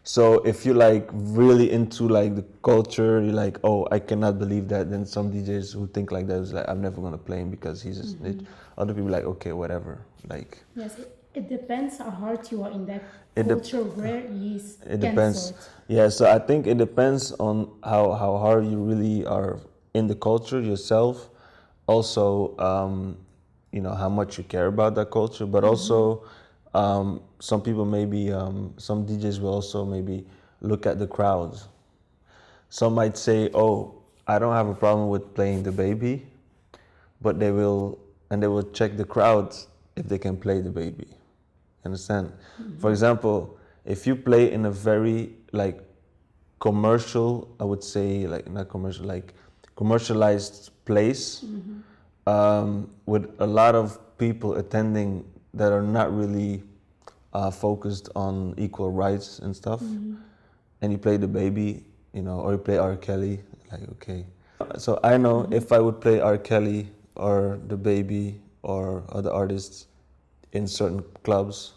So if you're like really into like the culture, you're like, oh, I cannot believe that. Then some DJs who think like that is like, I'm never gonna play him because he's a snitch. Other people like, okay, whatever. Like yes, it depends how hard you are in that culture where he's it depends. Yeah, so I think it depends on how hard you really are in the culture yourself. Also, you know, how much you care about that culture, but also some people maybe, some DJs will also maybe look at the crowds. Some might say, oh, I don't have a problem with playing the baby, but they will check the crowds if they can play the baby. Understand? For example, if you play in a very like commercial, I would say like not commercial, like commercialized place, with a lot of people attending that are not really focused on equal rights and stuff, and you play the baby, you know, or you play R. Kelly, like okay. So I know if I would play R. Kelly or the baby or other artists in certain clubs,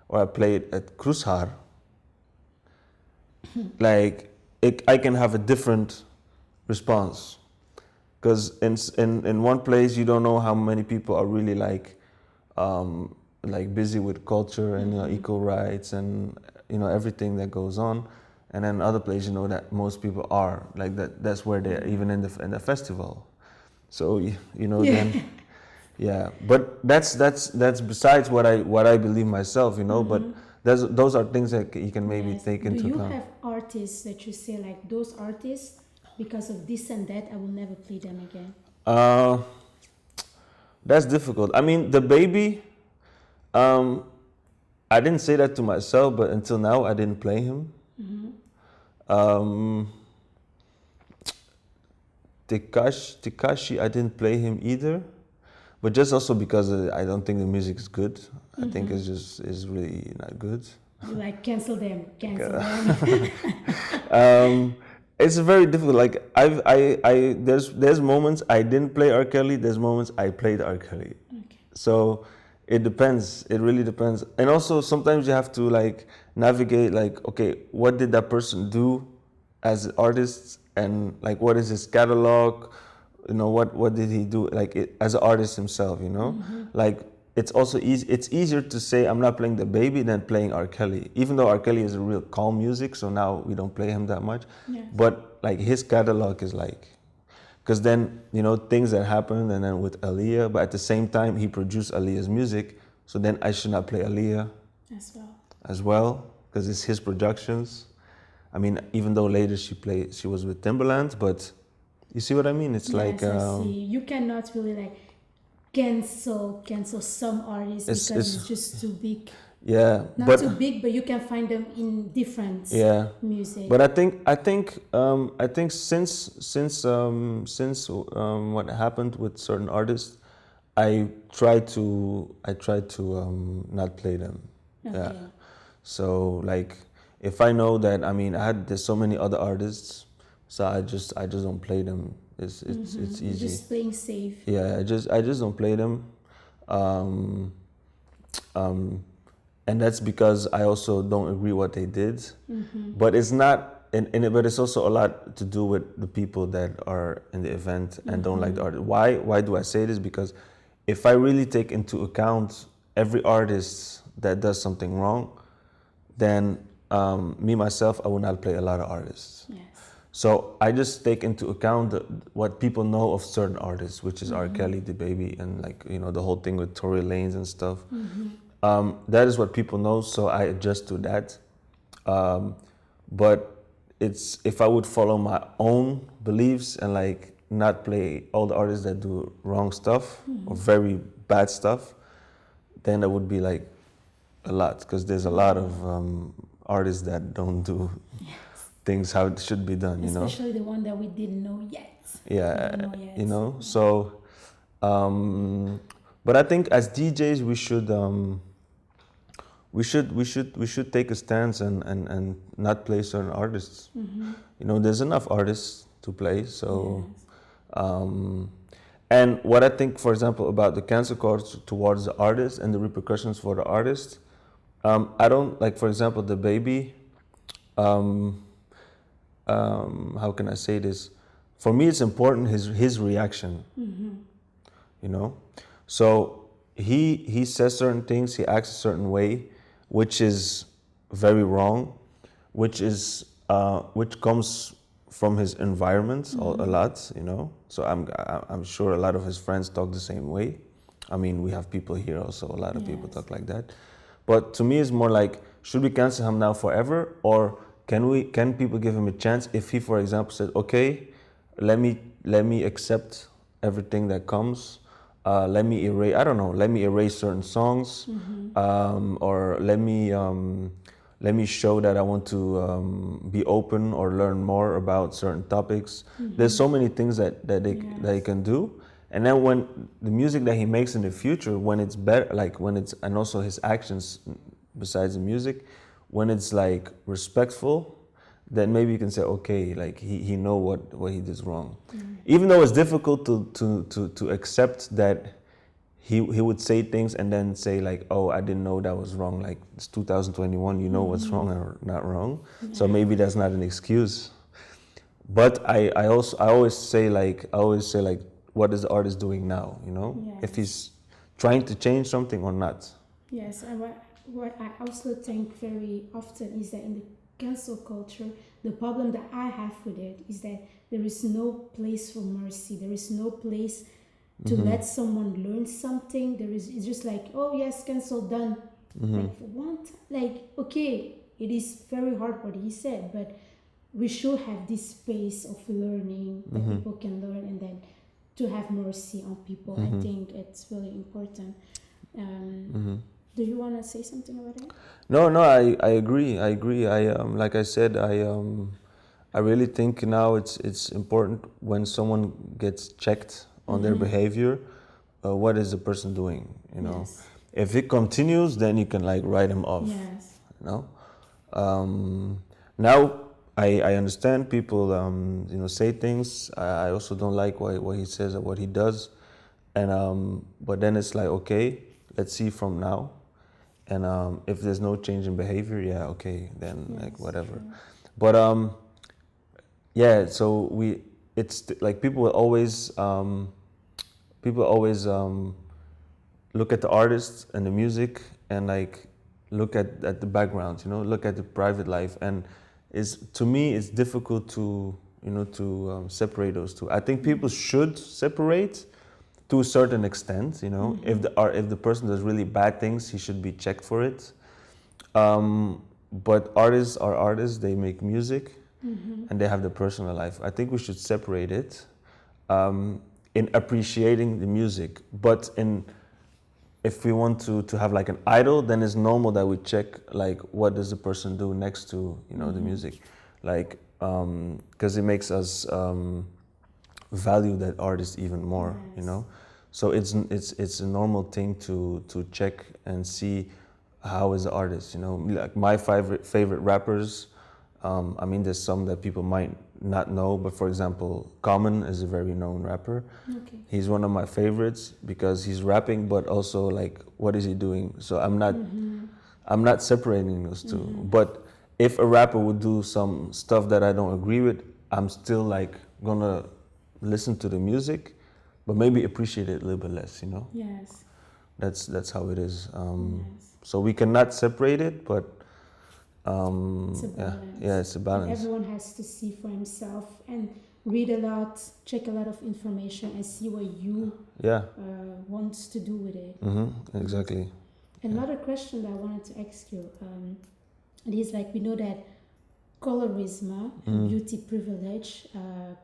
or I played at Krushar, like I can have a different response, because in one place you don't know how many people are really like busy with culture and, you know, equal rights and, you know, everything that goes on, and then other place you know that most people are like that. That's where they're even in the festival. So you know then. Yeah, but that's besides what I believe myself, you know. But those are things that you can maybe take into account. Do you have artists that you say like those artists, because of this and that, I will never play them again? That's difficult. I mean, the baby. I didn't say that to myself, but until now I didn't play him. Tekashi, I didn't play him either. But just also because I don't think the music is good. I think it's really not good. You like cancel them. It's very difficult. Like there's moments I didn't play R. Kelly. There's moments I played R. Kelly. Okay. So it depends. It really depends. And also sometimes you have to like navigate. Like, okay, what did that person do as an artist, and like what is his catalog? You know, what did he do like as an artist himself, you know? Like it's also it's easier to say I'm not playing the baby than playing R. Kelly, even though R. Kelly is a real calm music, so now we don't play him that much. But like his catalog is like, because then, you know, things that happened, and then with Aaliyah, but at the same time he produced Aaliyah's music, so then I should not play Aaliyah as well because it's his productions. I mean, even though later she was with Timbaland, but you see what I mean? It's like I see. You cannot really like cancel some artists because it's just too big. Yeah, not too big, but you can find them in different music. But I think since what happened with certain artists, I try to not play them. Okay. Yeah. So like if I know that, I mean, there's so many other artists. So I just don't play them. It's easy. You're just playing safe. Yeah, I just don't play them, and that's because I also don't agree what they did. But it's not, but it's also a lot to do with the people that are in the event and don't like the artist. Why do I say this? Because if I really take into account every artist that does something wrong, then me myself, I will not play a lot of artists. Yes. So I just take into account what people know of certain artists, which is R. Kelly, the baby, and like, you know, the whole thing with Tory Lanez and stuff. That is what people know, so I adjust to that. But it's if I would follow my own beliefs and like not play all the artists that do wrong stuff or very bad stuff, then that would be like a lot, because there's a lot of artists that don't do things how it should be done, you know. Especially the one that we didn't know yet. Yeah, you know. So, but I think as DJs we should take a stance and not play certain artists. You know, there's enough artists to play. So, and what I think, for example, about the cancel culture towards the artist and the repercussions for the artist, I don't like, for example, the baby. How can I say this? For me, it's important his reaction. You know, so he says certain things, he acts a certain way, which is very wrong, which comes from his environment a lot. You know, so I'm sure a lot of his friends talk the same way. I mean, we have people here also. A lot of people talk like that. But to me, it's more like, should we cancel him now forever, or can people give him a chance if he, for example, said, okay, let me accept everything that comes. Let me erase certain songs, or let me show that I want to be open or learn more about certain topics. There's so many things that he can do. And then when the music that he makes in the future, when it's better, like and also his actions besides the music, when it's like respectful, then maybe you can say, okay, like he know what he did wrong. Even though it's difficult to accept that he would say things and then say like, oh, I didn't know that was wrong. Like, it's 2021, you know what's wrong or not wrong. So maybe that's not an excuse. But I always say like, what is the artist doing now? You know, if he's trying to change something or not. Yes, and what I also think very often is that in the cancel culture, the problem that I have with it is that there is no place for mercy. There is no place to let someone learn something. It's just like, oh yes, cancel, done. Like, for one time, like, okay, it is very hard what he said, but we should have this space of learning that people can learn, and then to have mercy on people. I think it's really important. Do you want to say something about it? No, I agree. Like I said, I really think now it's important when someone gets checked on their behavior, what is the person doing, you know? Yes. If it continues, then you can like write him off. Yes. You know? Now I understand people you know, say things. I also don't like what he says or what he does. And but then it's like, okay, let's see from now. And if there's no change in behavior, yeah, okay, then like whatever. Sure. But yeah, so it's like people will always look at the artists and the music and like look at the background, you know, look at the private life, and to me it's difficult to, you know, to separate those two. I think people should separate to a certain extent, you know. If the person does really bad things, he should be checked for it. But artists are artists, they make music and they have their personal life. I think we should separate it in appreciating the music. But if we want to have like an idol, then it's normal that we check like what does the person do next to, you know, the music. Like, because it makes us value that artist even more, you know. So it's a normal thing to check and see how is the artist, you know. Like my favorite rappers, I mean, there's some that people might not know, but for example, Common is a very known rapper. Okay. He's one of my favorites because he's rapping, but also like, what is he doing? So I'm not separating those two. But if a rapper would do some stuff that I don't agree with, I'm still like gonna listen to the music, but maybe appreciate it a little bit less, you know? Yes. That's how it is. So we cannot separate it, but it's a balance. Yeah, it's a balance. And everyone has to see for himself and read a lot, check a lot of information, and see what you want to do with it. Exactly. Another question that I wanted to ask you, it is like, we know that colorism and beauty privilege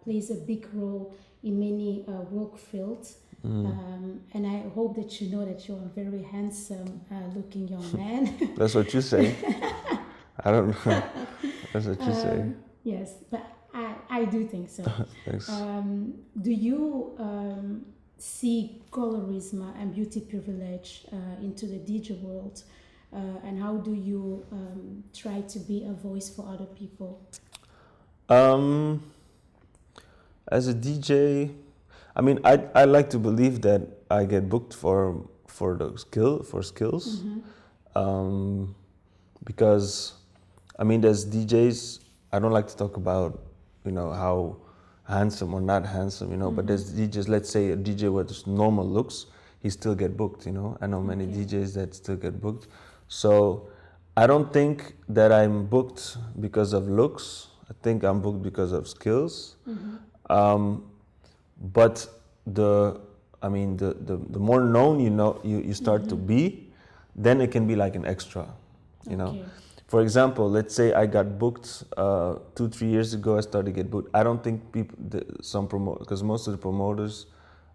plays a big role in many work fields. And I hope that you know that you're a very handsome looking young man. That's what you say. I don't know. That's what you say. Yes, but I do think so. Thanks. Do you see colorism and beauty privilege into the DJ world? And how do you try to be a voice for other people? As a DJ, I mean, I like to believe that I get booked for skills, because I mean, there's DJs. I don't like to talk about how handsome or not handsome, but there's DJs. Let's say a DJ with normal looks, he still get booked. I know many DJs that still get booked. So I don't think that I'm booked because of looks. I think I'm booked because of skills. But the more known you start to be, then it can be like an extra, Okay. For example, let's say I got booked 2-3 years ago. I started to get booked. I don't think because most of the promoters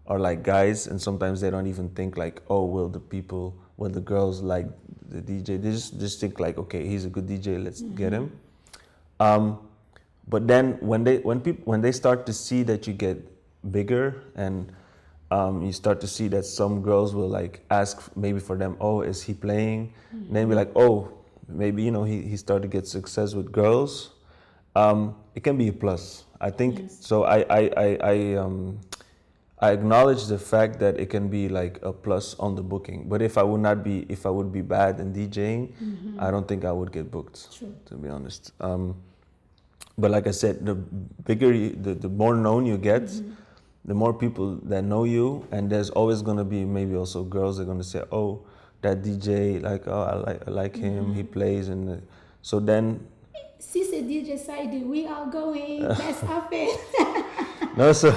are like guys, and sometimes they don't even think like, oh, will the girls like the DJ? They just think like, okay, he's a good DJ, let's get him. But then when they start to see that you get bigger, and you start to see that some girls will like ask maybe for them, oh, is he playing? And then be like, oh, maybe he started to get success with girls. It can be a plus, I think. Yes. So I acknowledge the fact that it can be like a plus on the booking. But if I would be bad in DJing, I don't think I would get booked. True. To be honest. But like I said, the bigger, the more known you get, the more people that know you, and there's always gonna be maybe also girls that are gonna say, oh, that DJ, like, oh, I like him, he plays, and so then. Si c'est DJ Saidou, we are going. Let's up it. No, so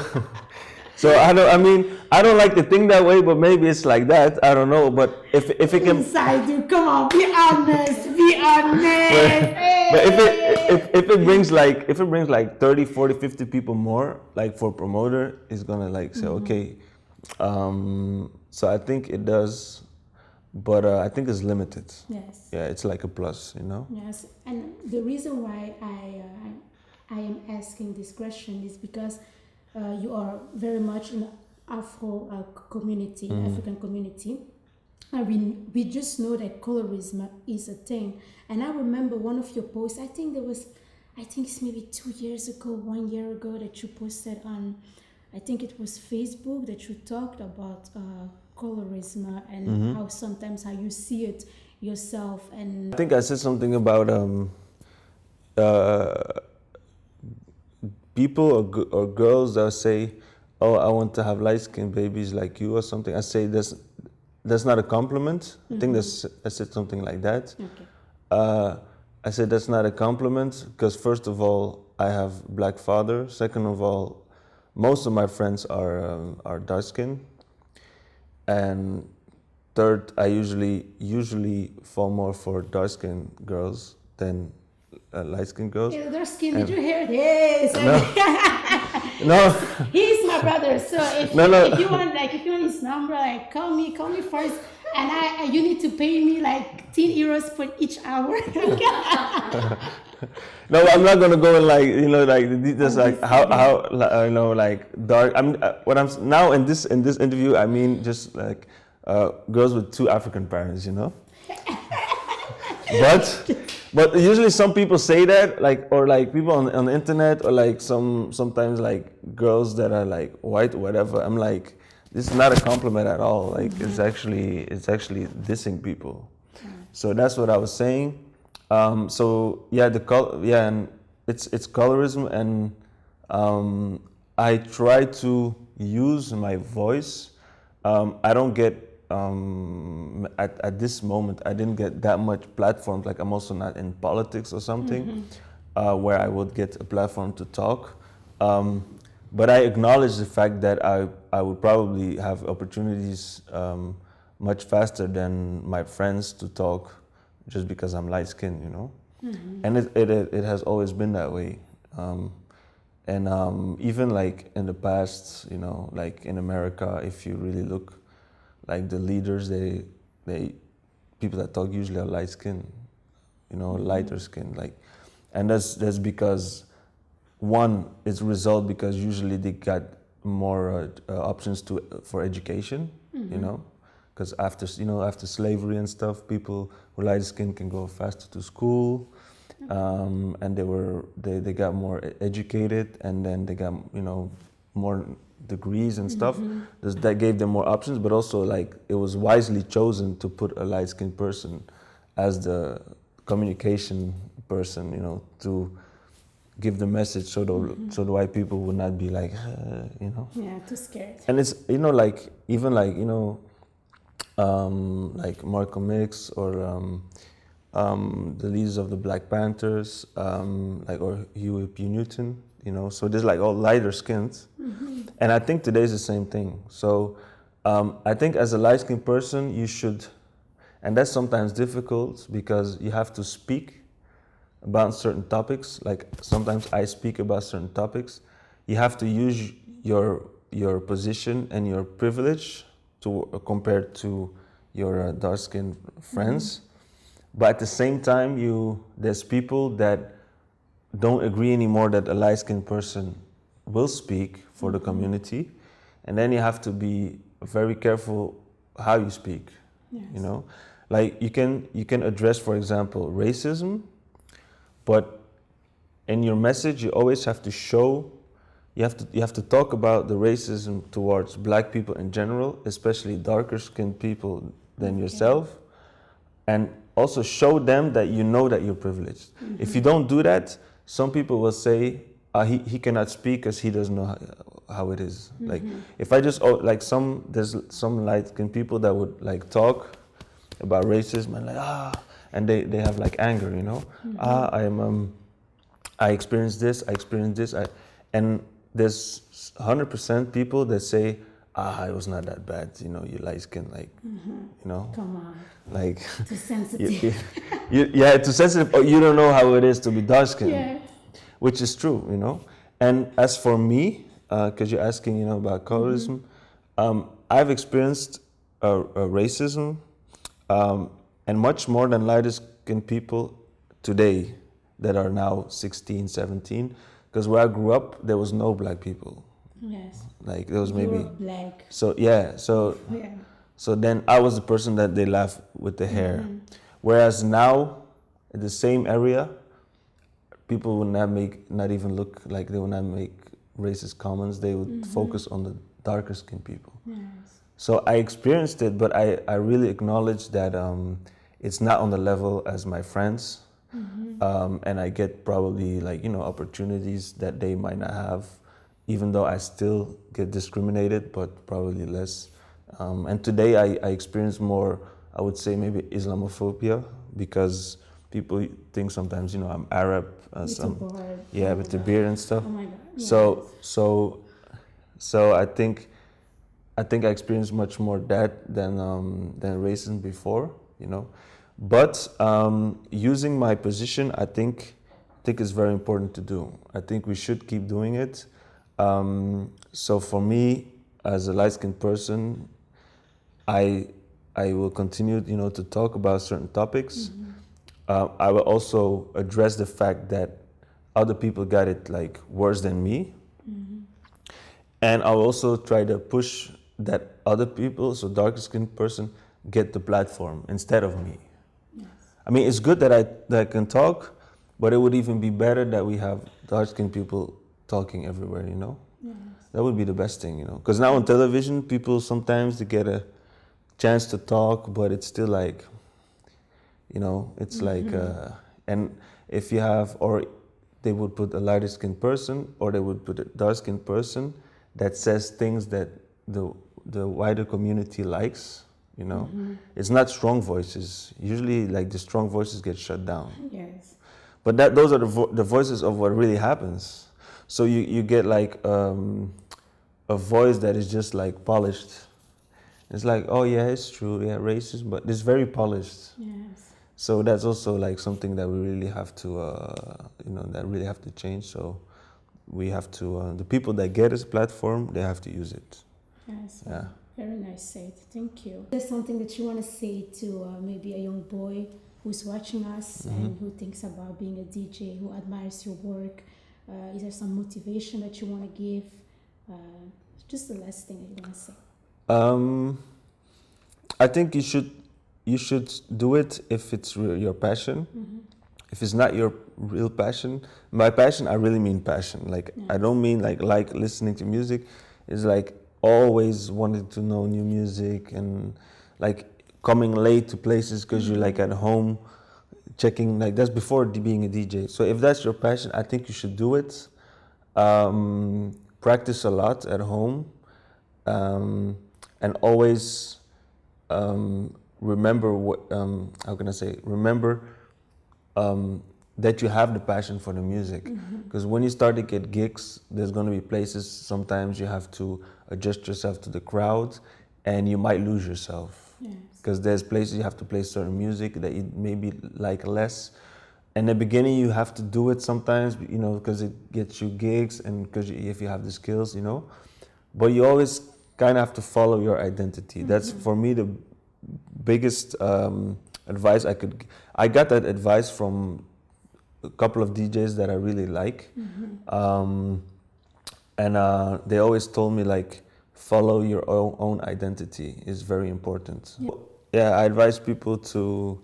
I don't like to think that way, but maybe it's like that. I don't know, but if it can. Saidou, come on, be honest, be honest. But if it brings like 30, 40, 50 people more, like for a promoter, it's gonna like say, okay. So I think it does, but I think it's limited. Yes. Yeah, it's like a plus, Yes, and the reason why I am asking this question is because you are very much in the Afro community, African community. And we just know that colorism is a thing. And I remember one of your posts, I think it's maybe 2 years ago, 1 year ago, that you posted on, I think it was Facebook, that you talked about colorism and how sometimes how you see it yourself. And I think I said something about people or girls that say, oh, I want to have light-skinned babies like you or something. I say that's not a compliment. I think I said something like that. okay. I said that's not a compliment because first of all, I have black father. Second of all, most of my friends are dark skinned. And third, I usually fall more for dark skinned girls than light skinned girls. Yeah, dark skin, did you hear this? No. He's my brother, so if you want his number, like call me first, and you need to pay me like 10 euros for each hour. No, I'm not gonna go in like the details, like how like dark. What I'm now in this interview, I mean just like girls with 2 African parents, But usually some people say that, or people on the internet, or like sometimes like girls that are like white or whatever. I'm like, this is not a compliment at all. Like it's actually dissing people. So that's what I was saying. So yeah, and it's colorism, and I try to use my voice. I don't get. At this moment, I didn't get that much platforms. Like I'm also not in politics or something, where I would get a platform to talk. But I acknowledge the fact that I would probably have opportunities much faster than my friends to talk, just because I'm light skinned, And it has always been that way. Even like in the past, you know, like in America, if you really look, like the leaders, they people that talk usually are light skin, you know, lighter skin, like, and that's because one, it's a result because usually they got more options for education, you know, because after slavery and stuff, people who light skin can go faster to school. And they got more educated, and then they got, you know, more degrees and stuff. That gave them more options, but also like it was wisely chosen to put a light-skinned person as the communication person, you know, to give the message so the white people would not be like, you know. Yeah, too scared. And it's, you know, like even like, you know, like Malcolm X or the leaders of the Black Panthers, like, or Huey P. Newton, you know, so there's like all lighter skins. And I think today's the same thing. So I think as a light-skinned person, you should, and that's sometimes difficult because you have to speak about certain topics. Like sometimes I speak about certain topics. You have to use your position and your privilege to compared to your dark-skinned friends. But at the same time, there's people that don't agree anymore that a light-skinned person will speak for the community, and then you have to be very careful how you speak. Yes. You know, like you can address, for example, racism, but in your message you always have to show, you have to talk about the racism towards Black people in general, especially darker-skinned people than yourself, and also show them that you know that you're privileged. If you don't do that, some people will say he cannot speak because he doesn't know how it is. Like if I just there's some light-skinned people that would like talk about racism and like and they have like anger, you know. I experienced this, and there's 100% people that say it was not that bad, you know, you light skin, like, you know. Come on. Like, Too sensitive. yeah, too sensitive. Or you don't know how it is to be dark skinned, Yeah. which is true, you know. And as for me, because you're asking, you know, about colorism, I've experienced racism, and much more than lighter skinned people today that are now 16, 17. Because where I grew up, there was no Black people. Yes. Like there was You maybe were Black. so yeah so Yeah. so then I was the person that they laugh with the hair, whereas now in the same area people would not even look like, they would not make racist comments. They would focus on the darker skinned people. Yes. So I experienced it, but I really acknowledge that it's not on the level as my friends, and I get probably like, you know, opportunities that they might not have, even though I still get discriminated, but probably less. And today I experience more, I would say maybe Islamophobia, because people think sometimes, you know, I'm Arab, with the beard and stuff. Oh my God. Yes. So I think I experienced much more that than racism before, you know. But using my position, I think is very important to do. I think we should keep doing it. So for me, as a light-skinned person, I will continue, you know, to talk about certain topics. I will also address the fact that other people got it like worse than me, and I'll also try to push that other people, so darker-skinned person, get the platform instead of me. Yes. I mean, it's good that I can talk, but it would even be better that we have dark-skinned people talking everywhere, you know? Yes. That would be the best thing, you know? Because now on television, people sometimes they get a chance to talk, but it's still like, you know, it's like, and if you have, or they would put a lighter skinned person, or they would put a dark skinned person that says things that the wider community likes, you know? It's not strong voices. Usually like the strong voices get shut down. Yes. But those are the voices of what really happens. So you get like a voice that is just like polished. It's like, oh yeah, it's true, yeah, racist, but it's very polished. Yes. So that's also like something that we really have to, that really have to change. So we have to, the people that get this platform, they have to use it. Yes, Yeah. Very nice said. Thank you. There's something that you want to say to maybe a young boy who's watching us and who thinks about being a DJ, who admires your work? Is there some motivation that you want to give? Just the last thing that you want to say. I think you should do it if it's your passion. If it's not your real passion, my passion, I really mean passion. Like, I don't mean like listening to music. It's like always wanting to know new music and like coming late to places because you're like at home checking, like that's before being a DJ. So if that's your passion, I think you should do it. Practice a lot at home, and always remember what, how can I say, remember that you have the passion for the music. Because when you start to get gigs, there's going to be places sometimes you have to adjust yourself to the crowd and you might lose yourself. Because there's places you have to play certain music that you maybe like less. In the beginning, you have to do it sometimes, because it gets you gigs and because if you have the skills, But you always kind of have to follow your identity. That's, for me, the biggest advice I got that advice from a couple of DJs that I really like. And they always told me, like, follow your own identity is very important. Yeah, I advise people to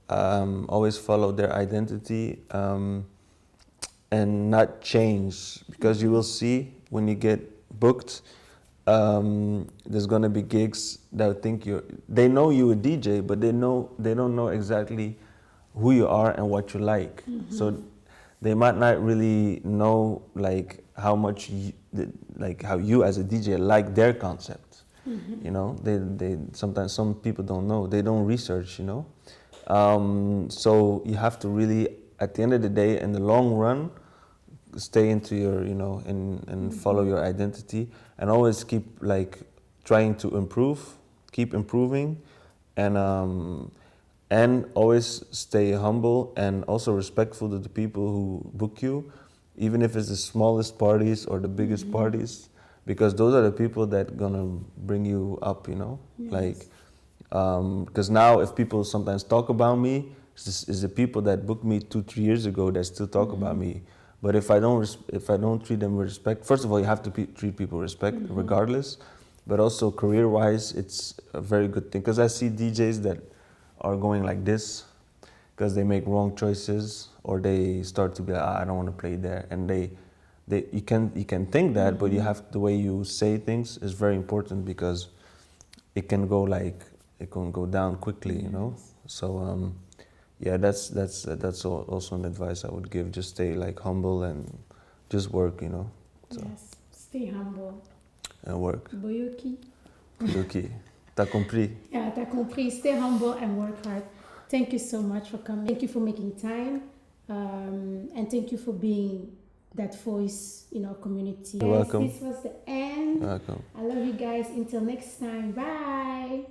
always follow their identity and not change, because you will see when you get booked, there's gonna be gigs that think they know you're a DJ, but they don't know exactly who you are and what you like. So they might not really know like how much how you as a DJ like their concept. They sometimes some people don't know. They don't research. So you have to really, at the end of the day, in the long run, stay into your, and follow your identity, and always keep like trying to improve, keep improving, and always stay humble and also respectful to the people who book you, even if it's the smallest parties or the biggest parties, because those are the people that gonna bring you up, like, because now if people sometimes talk about me, it's the people that booked me 2-3 years ago that still talk about me. But if I don't treat them with respect, first of all, you have to treat people with respect regardless, but also career-wise, it's a very good thing. Because I see DJs that are going like this because they make wrong choices, or they start to be like, I don't want to play there, and you can think that, but you have, the way you say things is very important, because it can go down quickly, So yeah, that's also an advice I would give. Just stay like humble and just work, So. Yes, stay humble. And work. Boyoki. Boyoki. T'as compris? Yeah, t'as compris. Stay humble and work hard. Thank you so much for coming. Thank you for making time. And thank you for being that voice in our community. You're welcome. This was the end. You're welcome. I love you guys. Until next time. Bye.